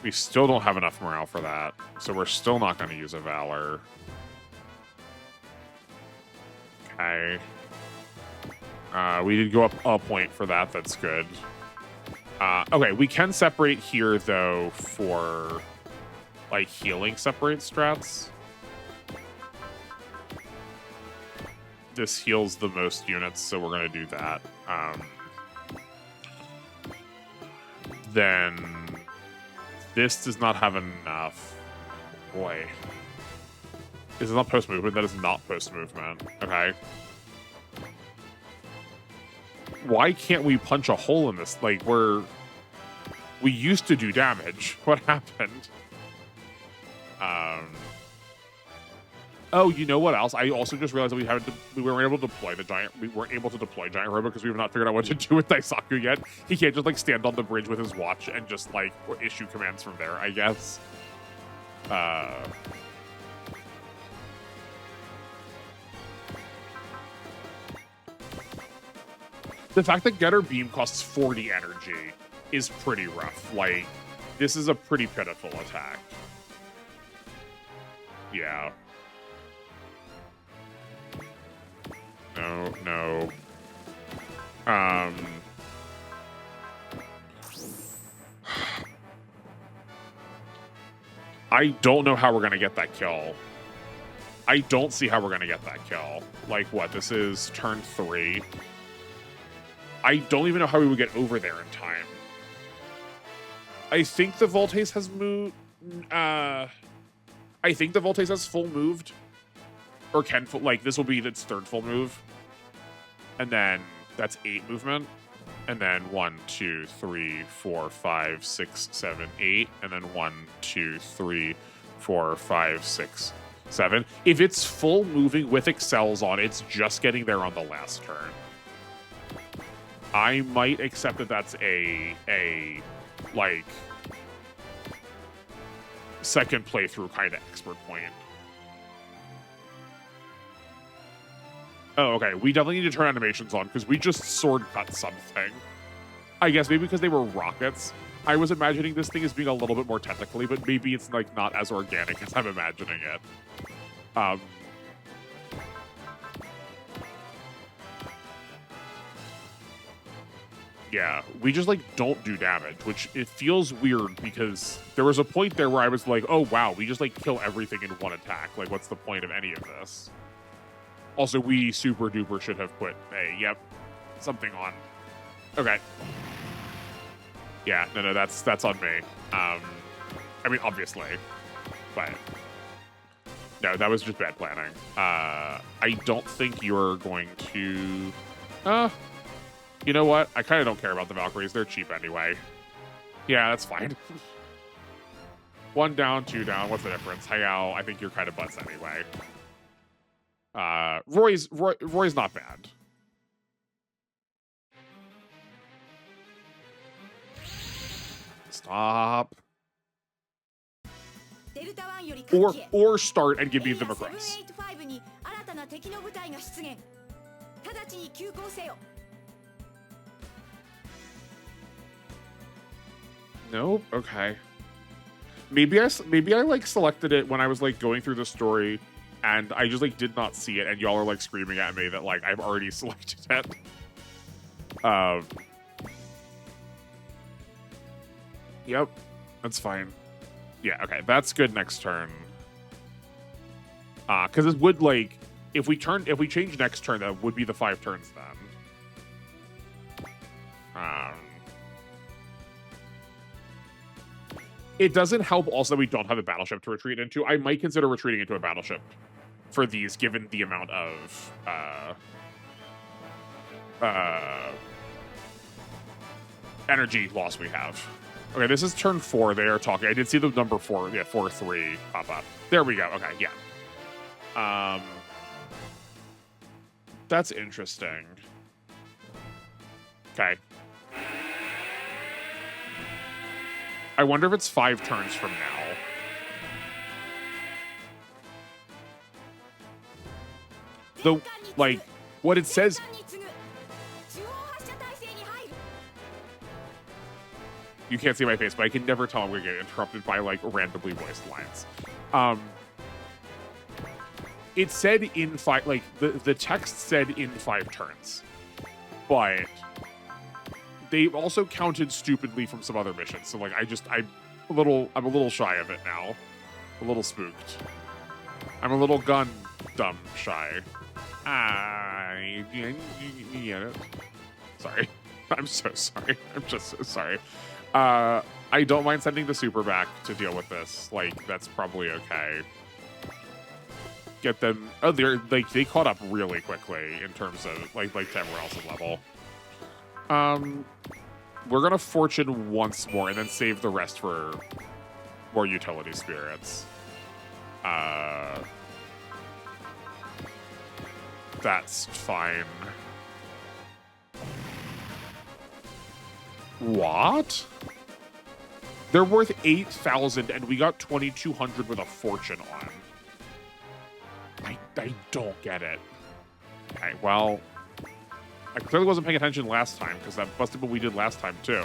We still don't have enough morale for that, so we're still not going to use a Valor. Okay. We did go up a point for that. That's good. Okay, we can separate here, though, for, like, healing separate strats. This heals the most units, so we're going to do that. Then this does not have enough. Boy. This is not post-movement. That is not post-movement. Okay. Why can't we punch a hole in this? Like, we used to do damage. What happened? Oh, you know what else? I also just realized that we weren't able to deploy Giant Robo because we have not figured out what to do with Daisaku yet. He can't just like stand on the bridge with his watch and just like issue commands from there, I guess. The fact that Getter Beam costs 40 energy is pretty rough. Like, this is a pretty pitiful attack. Yeah. No. I don't know how we're gonna get that kill. I don't see how we're gonna get that kill. Like, what? This is turn 3. I don't even know how we would get over there in time. I think the Voltase has moved. I think the Voltase has full moved. Or can full, like, this will be its third full move. And then that's 8 movement. And then 1, 2, 3, 4, 5, 6, 7, 8. And then 1, 2, 3, 4, 5, 6, 7. If it's full moving with Excels on, it's just getting there on the last turn. I might accept that that's a like, second playthrough kind of expert point. Oh, okay. We definitely need to turn animations on because we just sword cut something. I guess maybe because they were rockets. I was imagining this thing as being a little bit more technically, but maybe it's like not as organic as I'm imagining it. Yeah, we just like don't do damage, which it feels weird because there was a point there where I was like, oh wow, we just like kill everything in one attack. Like, what's the point of any of this? Also, we super duper should have put something on. Okay. Yeah, no, that's on me. I mean, obviously, but no, that was just bad planning. I don't think you're going to. You know what? I kind of don't care about the Valkyries. They're cheap anyway. Yeah, that's fine. 1 down, 2 down. What's the difference? Hayao, I think you're kind of butts anyway. Roy's not bad. Stop. Or start and give me the Macross. Nope. Okay. Maybe I like selected it when I was like going through the story, and I just like did not see it, and y'all are like screaming at me that like I've already selected it. Yep, that's fine. Yeah, okay, that's good next turn. Because it would, like, if we change next turn, that would be the 5 turns then. It doesn't help also that we don't have a battleship to retreat into. I might consider retreating into a battleship for these, given the amount of energy loss we have. Okay, this is turn 4. They are talking. I did see the number 4, 4-3 pop up. There we go. Okay, yeah. That's interesting. Okay. I wonder if it's 5 turns from now. The, like, what it says... You can't see my face, but I can never tell I'm going to get interrupted by, like, randomly voiced lines. It said in 5... Like, the text said in 5 turns. But... they also counted stupidly from some other missions, so like I'm a little shy of it now, a little spooked. I'm a little gun dumb shy. Yeah. Sorry, I'm so sorry. I'm just so sorry. I don't mind sending the super back to deal with this. Like that's probably okay. Get them. Oh, they caught up really quickly in terms of like Tamriel's level. We're gonna fortune once more and then save the rest for more utility spirits. That's fine. What? They're worth 8,000 and we got 2,200 with a fortune on. I don't get it. Okay, well... I clearly wasn't paying attention last time, because that must have been what we did last time, too.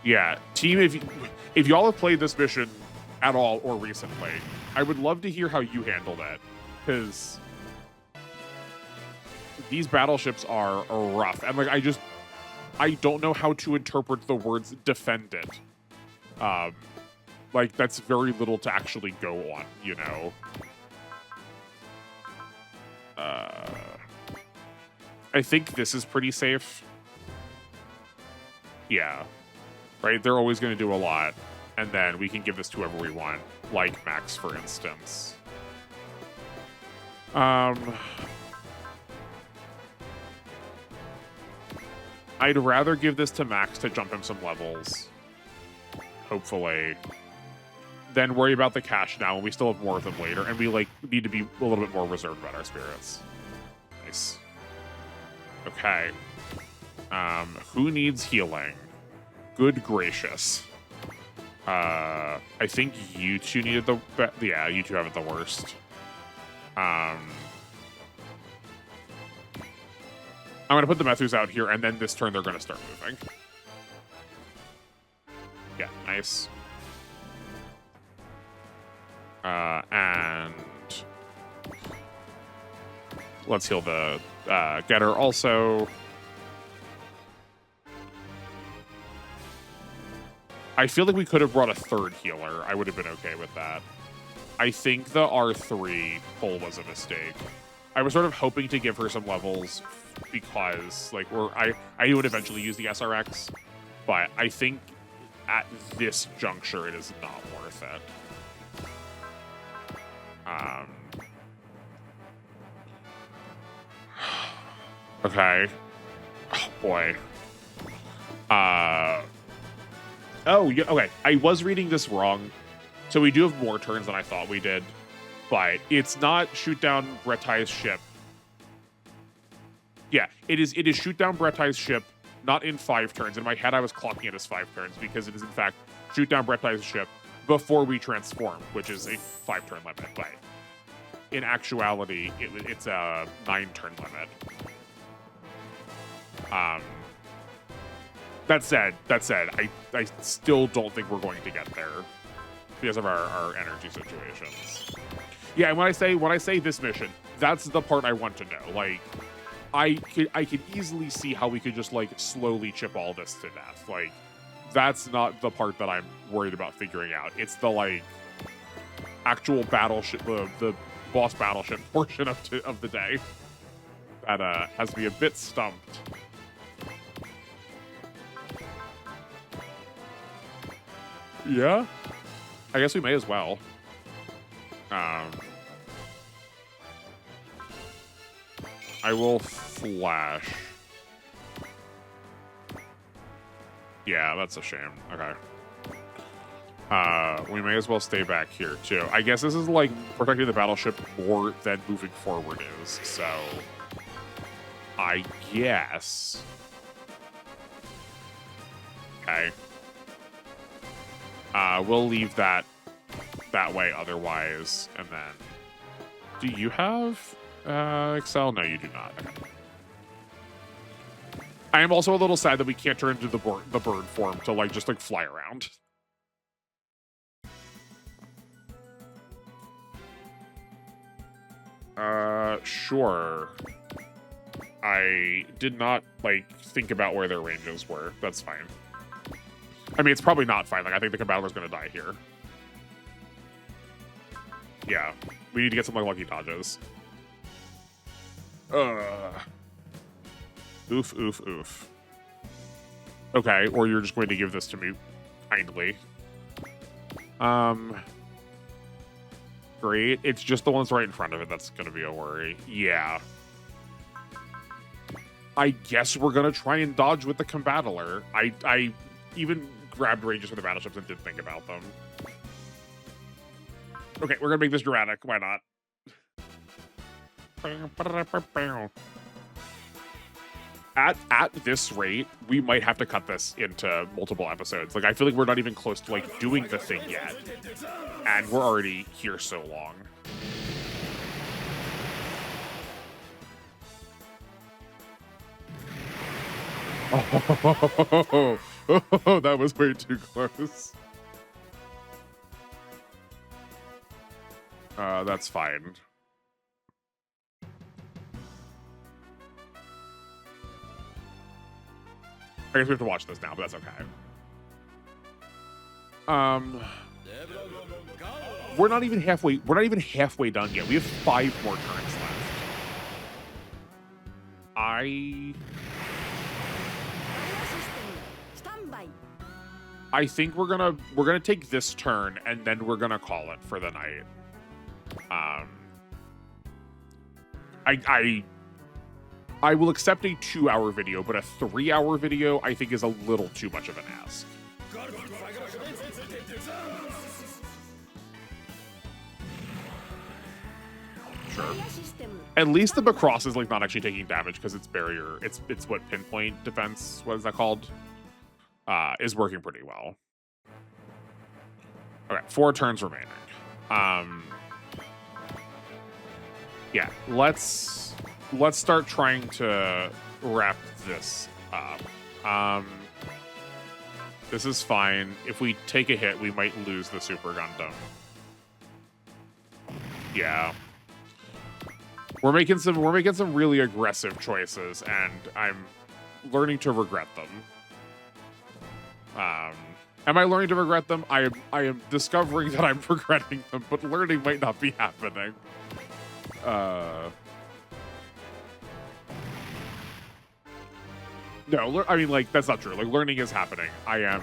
Yeah, team, if y'all have played this mission at all or recently, I would love to hear how you handled it, because these battleships are rough. And, like, I don't know how to interpret the words defend it. Like, that's very little to actually go on, you know? I think this is pretty safe. Yeah. Right? They're always going to do a lot. And then we can give this to whoever we want. Like Max, for instance. I'd rather give this to Max to jump him some levels. Hopefully. Then worry about the cash now, and we still have more of them later, and we like need to be a little bit more reserved about our spirits. Nice. Okay. Who needs healing? Good gracious. I think you two needed the... Yeah, you two have it the worst. I'm going to put the Methus out here, and then this turn they're going to start moving. Yeah, nice. And let's heal the getter also. I feel like we could have brought a third healer. I would have been okay with that. I think the R3 pull was a mistake. I was sort of hoping to give her some levels because, like, I would eventually use the SRX, but I think at this juncture it is not worth it. Okay. Oh, boy. Oh, yeah, okay. I was reading this wrong. So we do have more turns than I thought we did. But it's not shoot down Bretai's ship. Yeah, it is shoot down Bretai's ship, not in 5 turns. In my head, I was clocking it as 5 turns because it is, in fact, shoot down Bretai's ship before we transform, which is a 5-turn limit. But in actuality, it's a 9-turn limit. That said, I still don't think we're going to get there because of our energy situations. Yeah, and when I say this mission, that's the part I want to know. Like, I could easily see how we could just like slowly chip all this to death. Like, that's not the part that I'm worried about figuring out. It's the like actual battleship, the boss battleship portion of the day that has me a bit stumped. Yeah, I guess we may as well. I will flash. Yeah, that's a shame. Okay. We may as well stay back here too. I guess this is like protecting the battleship more than moving forward is. So I guess. Okay. We'll leave that way otherwise. And then, do you have Excel? No, you do not. Okay. I am also a little sad that we can't turn into the bird form to like just like fly around. Sure. I did not like think about where their ranges were. That's fine. I mean, it's probably not fine. Like, I think the Combattler's gonna die here. Yeah, we need to get some like lucky dodges. Oof, oof, oof. Okay, or you're just going to give this to me kindly. Great. It's just the ones right in front of it that's going to be a worry. Yeah. I guess we're going to try and dodge with the Combattler. I even grabbed ranges for the battleships and didn't think about them. Okay, we're going to make this dramatic. Why not? At this rate, we might have to cut this into multiple episodes. Like, I feel like we're not even close to like doing the thing yet, and we're already here so long. Oh, that was way too close. That's fine. I guess we have to watch this now, but that's okay. We're not even halfway done yet. We have 5 more turns left. I think we're gonna take this turn and then we're gonna call it for the night. I will accept a 2-hour video, but a 3-hour video I think is a little too much of an ask. Sure. At least the Macross is like not actually taking damage because its barrier, it's what, pinpoint defense, what is that called? Is working pretty well. Okay, 4 turns remaining. Yeah, let's start trying to wrap this up. This is fine. If we take a hit, we might lose the Super Gundam. Yeah. We're making some really aggressive choices, and I'm learning to regret them. Am I learning to regret them? I am discovering that I'm regretting them, but learning might not be happening. No, I mean, like, that's not true. Like, learning is happening. I am...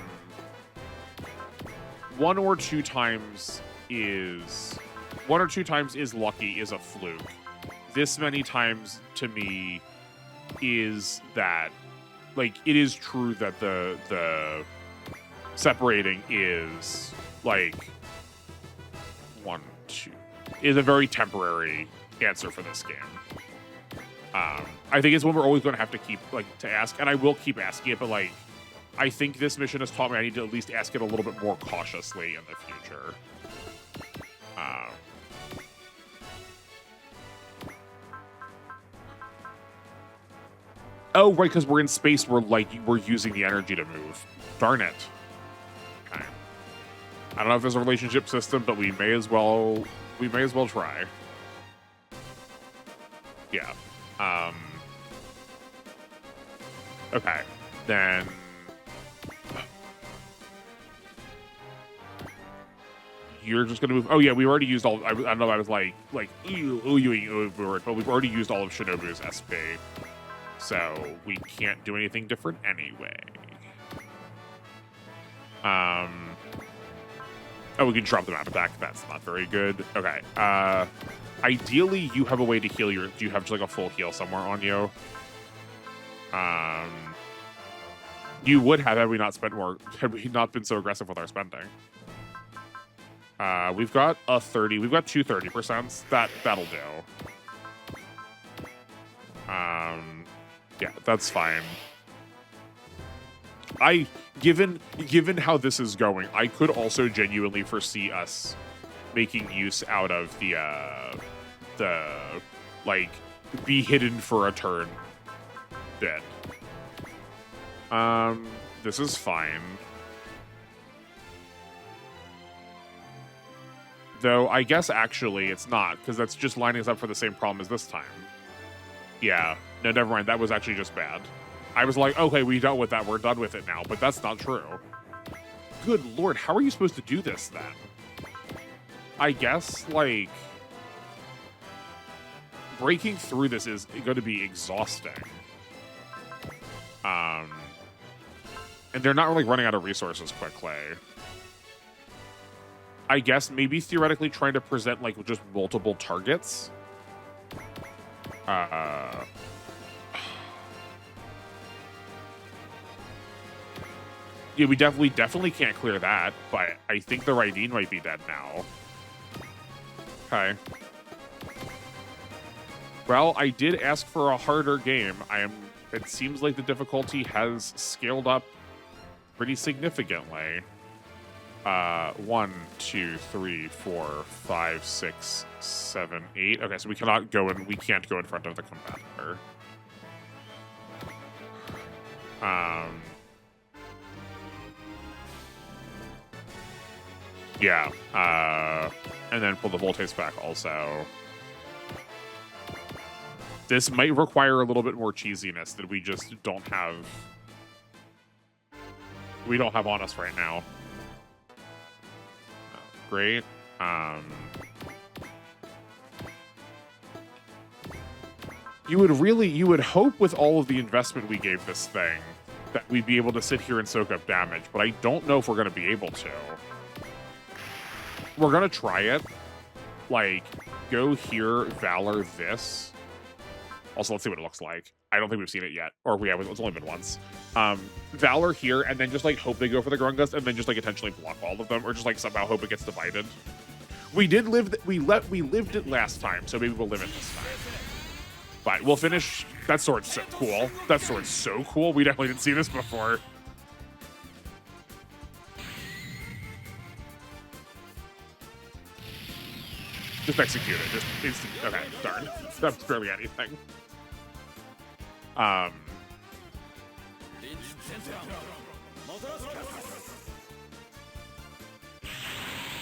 1 or 2 times is lucky, is a fluke. This many times, to me, is that... Like, it is true that the separating is, like... 1, 2... is a very temporary answer for this game. I think it's one we're always going to have to keep, like, to ask, and I will keep asking it, but, like, I think this mission has taught me I need to at least ask it a little bit more cautiously in the future. Oh, right, because we're in space, we're using the energy to move. Darn it. Okay. I don't know if there's a relationship system, but we may as well try. Yeah. Okay, then you're just gonna move. Oh yeah, we already used all. I don't know. I was like but we've already used all of Shinobu's SP, so we can't do anything different anyway. Oh, we can drop the map attack. That's not very good. Okay. Ideally, you have a way to heal your. Do you have just like a full heal somewhere on you? You would have had we not spent more. Had we not been so aggressive with our spending. We've got a 30. We've got two 30%. That'll do. Yeah, that's fine. Given how this is going, I could also genuinely foresee us making use out of the like be hidden for a turn bit. This is fine. Though I guess actually it's not, because that's just lining us up for the same problem as this time. Yeah, no, never mind. That was actually just bad. I was like, okay, we dealt with that. We're done with it now. But that's not true. Good Lord, how are you supposed to do this then? I guess, like, breaking through this is going to be exhausting. And they're not really running out of resources quickly. I guess maybe theoretically trying to present, like, just multiple targets. Yeah, we definitely can't clear that, but I think the Raideen might be dead now. Okay. Well, I did ask for a harder game. It seems like the difficulty has scaled up pretty significantly. 1, 2, 3, 4, 5, 6, 7, 8. Okay, so we can't go in front of the competitor. Yeah. And then pull the Voltace back also. This might require a little bit more cheesiness that we just don't have. We don't have on us right now. Great. You would hope with all of the investment we gave this thing that we'd be able to sit here and soak up damage, but I don't know if we're going to be able to. We're going to try it. Like, go here, Valor this. Also, let's see what it looks like. I don't think we've seen it yet. Or it's only been once. Valor here, and then just, like, hope they go for the Grungus, and then just, like, intentionally block all of them, or just, like, somehow hope it gets divided. We lived it last time, so maybe we'll live it this time. But we'll finish. That sword's so cool. That sword's so cool. We definitely didn't see this before. Just execute it. Just instant. Okay, darn. That's barely anything. Oh,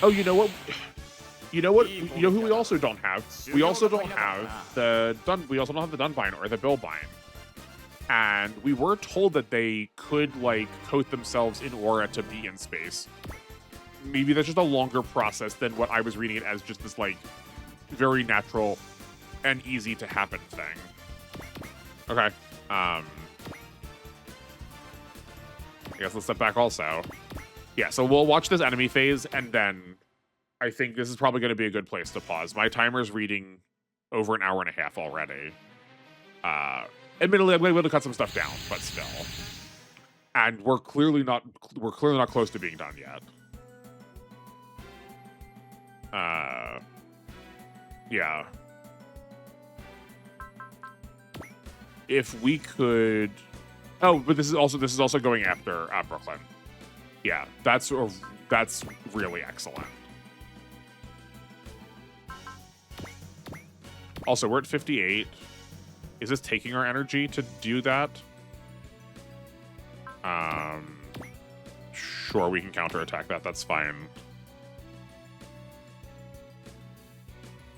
you know what? You know what? You know who we also don't have? We also don't have the Dunbine or the Bilbine. And we were told that they could, like, coat themselves in aura to be in space. Maybe that's just a longer process than what I was reading it as, just this, like, very natural and easy to happen thing. Okay. I guess let's step back also. Yeah, so we'll watch this enemy phase, and then I think this is probably going to be a good place to pause. My timer's reading over an hour and a half already. Admittedly, I'm able to cut some stuff down, but still. And we're clearly not close to being done yet. Yeah. If we could. Oh, but this is also going after Brooklyn. Yeah, that's really excellent. Also, we're at 58. Is this taking our energy to do that? Sure, we can counterattack that. That's fine.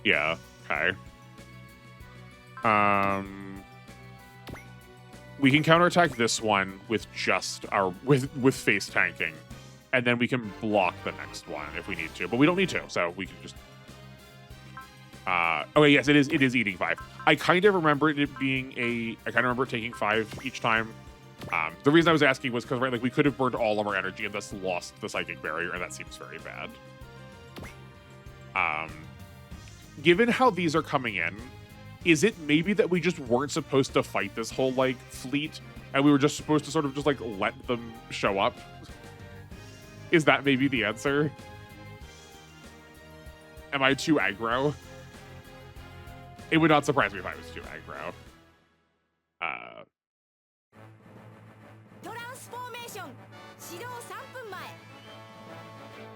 Yeah, okay. We can counterattack this one with just our with face tanking, and then we can block the next one if we need to. But we don't need to, so we can just. Okay, yes, it is eating 5. I kind of remember it being I kind of remember taking 5 each time. The reason I was asking was because, right, like, we could have burned all of our energy and thus lost the psychic barrier, and that seems very bad. Given how these are coming in, is it maybe that we just weren't supposed to fight this whole, like, fleet, and we were just supposed to sort of just, like, let them show up? Is that maybe the answer? Am I too aggro? It would not surprise me if I was too aggro.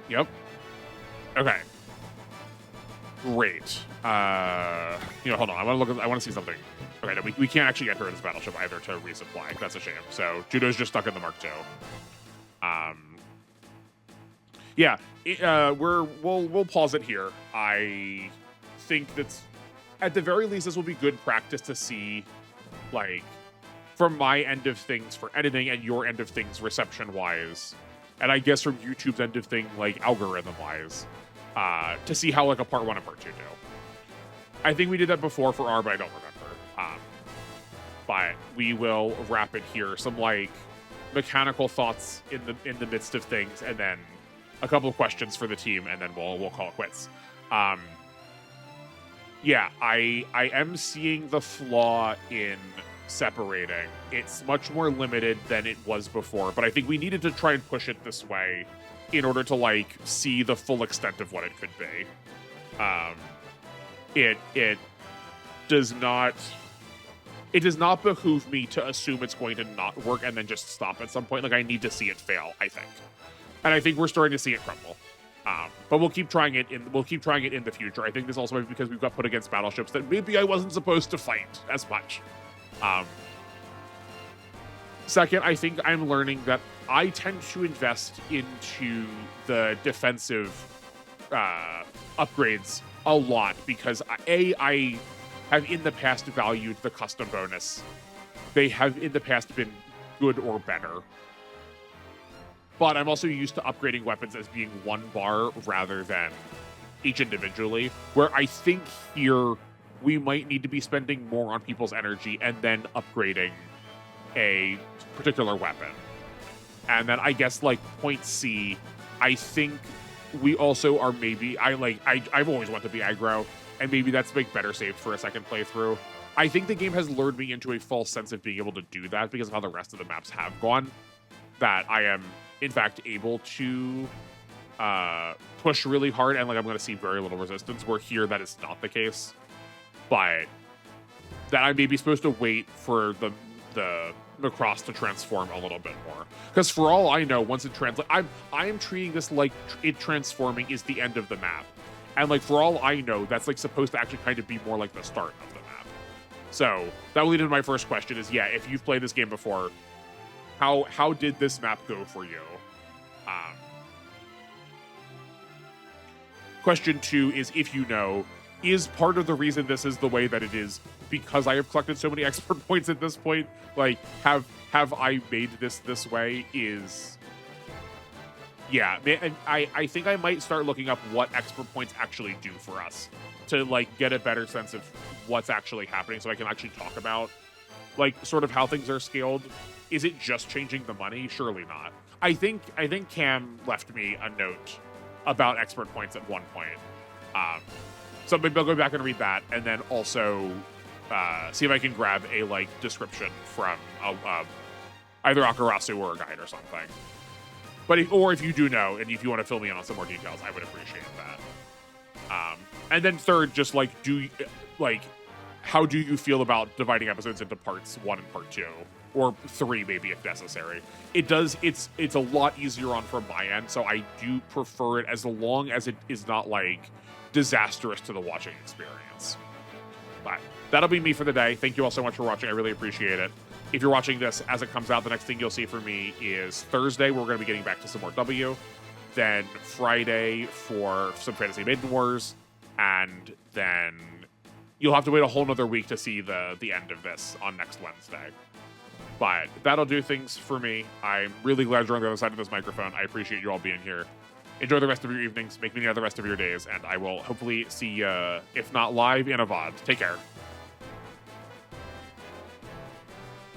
Yep. Okay. Great. Hold on. I want to see something. Okay, no, we can't actually get her in this battleship either to resupply. That's a shame. So Judo's just stuck in the Mark II. Yeah. We'll pause it here. I think that's, at the very least, this will be good practice to see, like, from my end of things for editing and your end of things reception-wise, and I guess from YouTube's end of thing, like, algorithm-wise, to see how, like, a part 1 and part 2 do. I think we did that before for R, but I don't remember. But we will wrap it here. Some, like, mechanical thoughts in the midst of things, and then a couple of questions for the team, and then we'll call it quits. Yeah, I am seeing the flaw in separating. It's much more limited than it was before, but I think we needed to try and push it this way in order to, like, see the full extent of what it could be. It does not behoove me to assume it's going to not work and then just stop at some point. Like, I need to see it fail, I think. And I think we're starting to see it crumble. But we'll keep trying it in the future. I think this also might be because we've got put against battleships that maybe I wasn't supposed to fight as much. Second, I think I'm learning that I tend to invest into the defensive upgrades a lot because I have in the past valued the custom bonus. They have in the past been good or better. But I'm also used to upgrading weapons as being one bar rather than each individually, where I think here we might need to be spending more on people's energy and then upgrading a particular weapon. And then I guess, like, point C, I think we also are maybe, I've always wanted to be aggro, and maybe that's make better saved for a second playthrough. I think the game has lured me into a false sense of being able to do that because of how the rest of the maps have gone, that I am in fact able to push really hard and, like, I'm going to see very little resistance, where here that is not the case. But that I may be supposed to wait for the Macross to transform a little bit more, because for all I know, once it translates, I am treating this like it transforming is the end of the map, and, like, for all I know, that's, like, supposed to actually kind of be more like the start of the map. So that will lead into my first question: is, yeah, if you've played this game before, how did this map go for you? Question 2 is, if you know, is part of the reason this is the way that it is because I have collected so many expert points at this point? Like, have I made this way? Is, yeah, I think I might start looking up what expert points actually do for us to, like, get a better sense of what's actually happening, so I can actually talk about, like, sort of how things are scaled. Is it just changing the money? Surely not. I think Cam left me a note about expert points at one point. So maybe I'll go back and read that, and then also see if I can grab a, like, description from either Akarasu or a guide or something. But if you do know, and if you want to fill me in on some more details, I would appreciate that. And then third, just, like, how do you feel about dividing episodes into parts 1 and part 2? Or 3, maybe, if necessary. It's a lot easier on from my end, so I do prefer it as long as it is not, like, disastrous to the watching experience. But that'll be me for the day. Thank you all so much for watching. I really appreciate it. If you're watching this as it comes out, the next thing you'll see from me is Thursday, we're going to be getting back to some more W. Then Friday for some Fantasy Maiden Wars. And then you'll have to wait a whole nother week to see the end of this on next Wednesday. But that'll do things for me. I'm really glad you're on the other side of this microphone. I appreciate you all being here. Enjoy the rest of your evenings. Make me the rest of your days. And I will hopefully see you, if not live, in a VOD. Take care.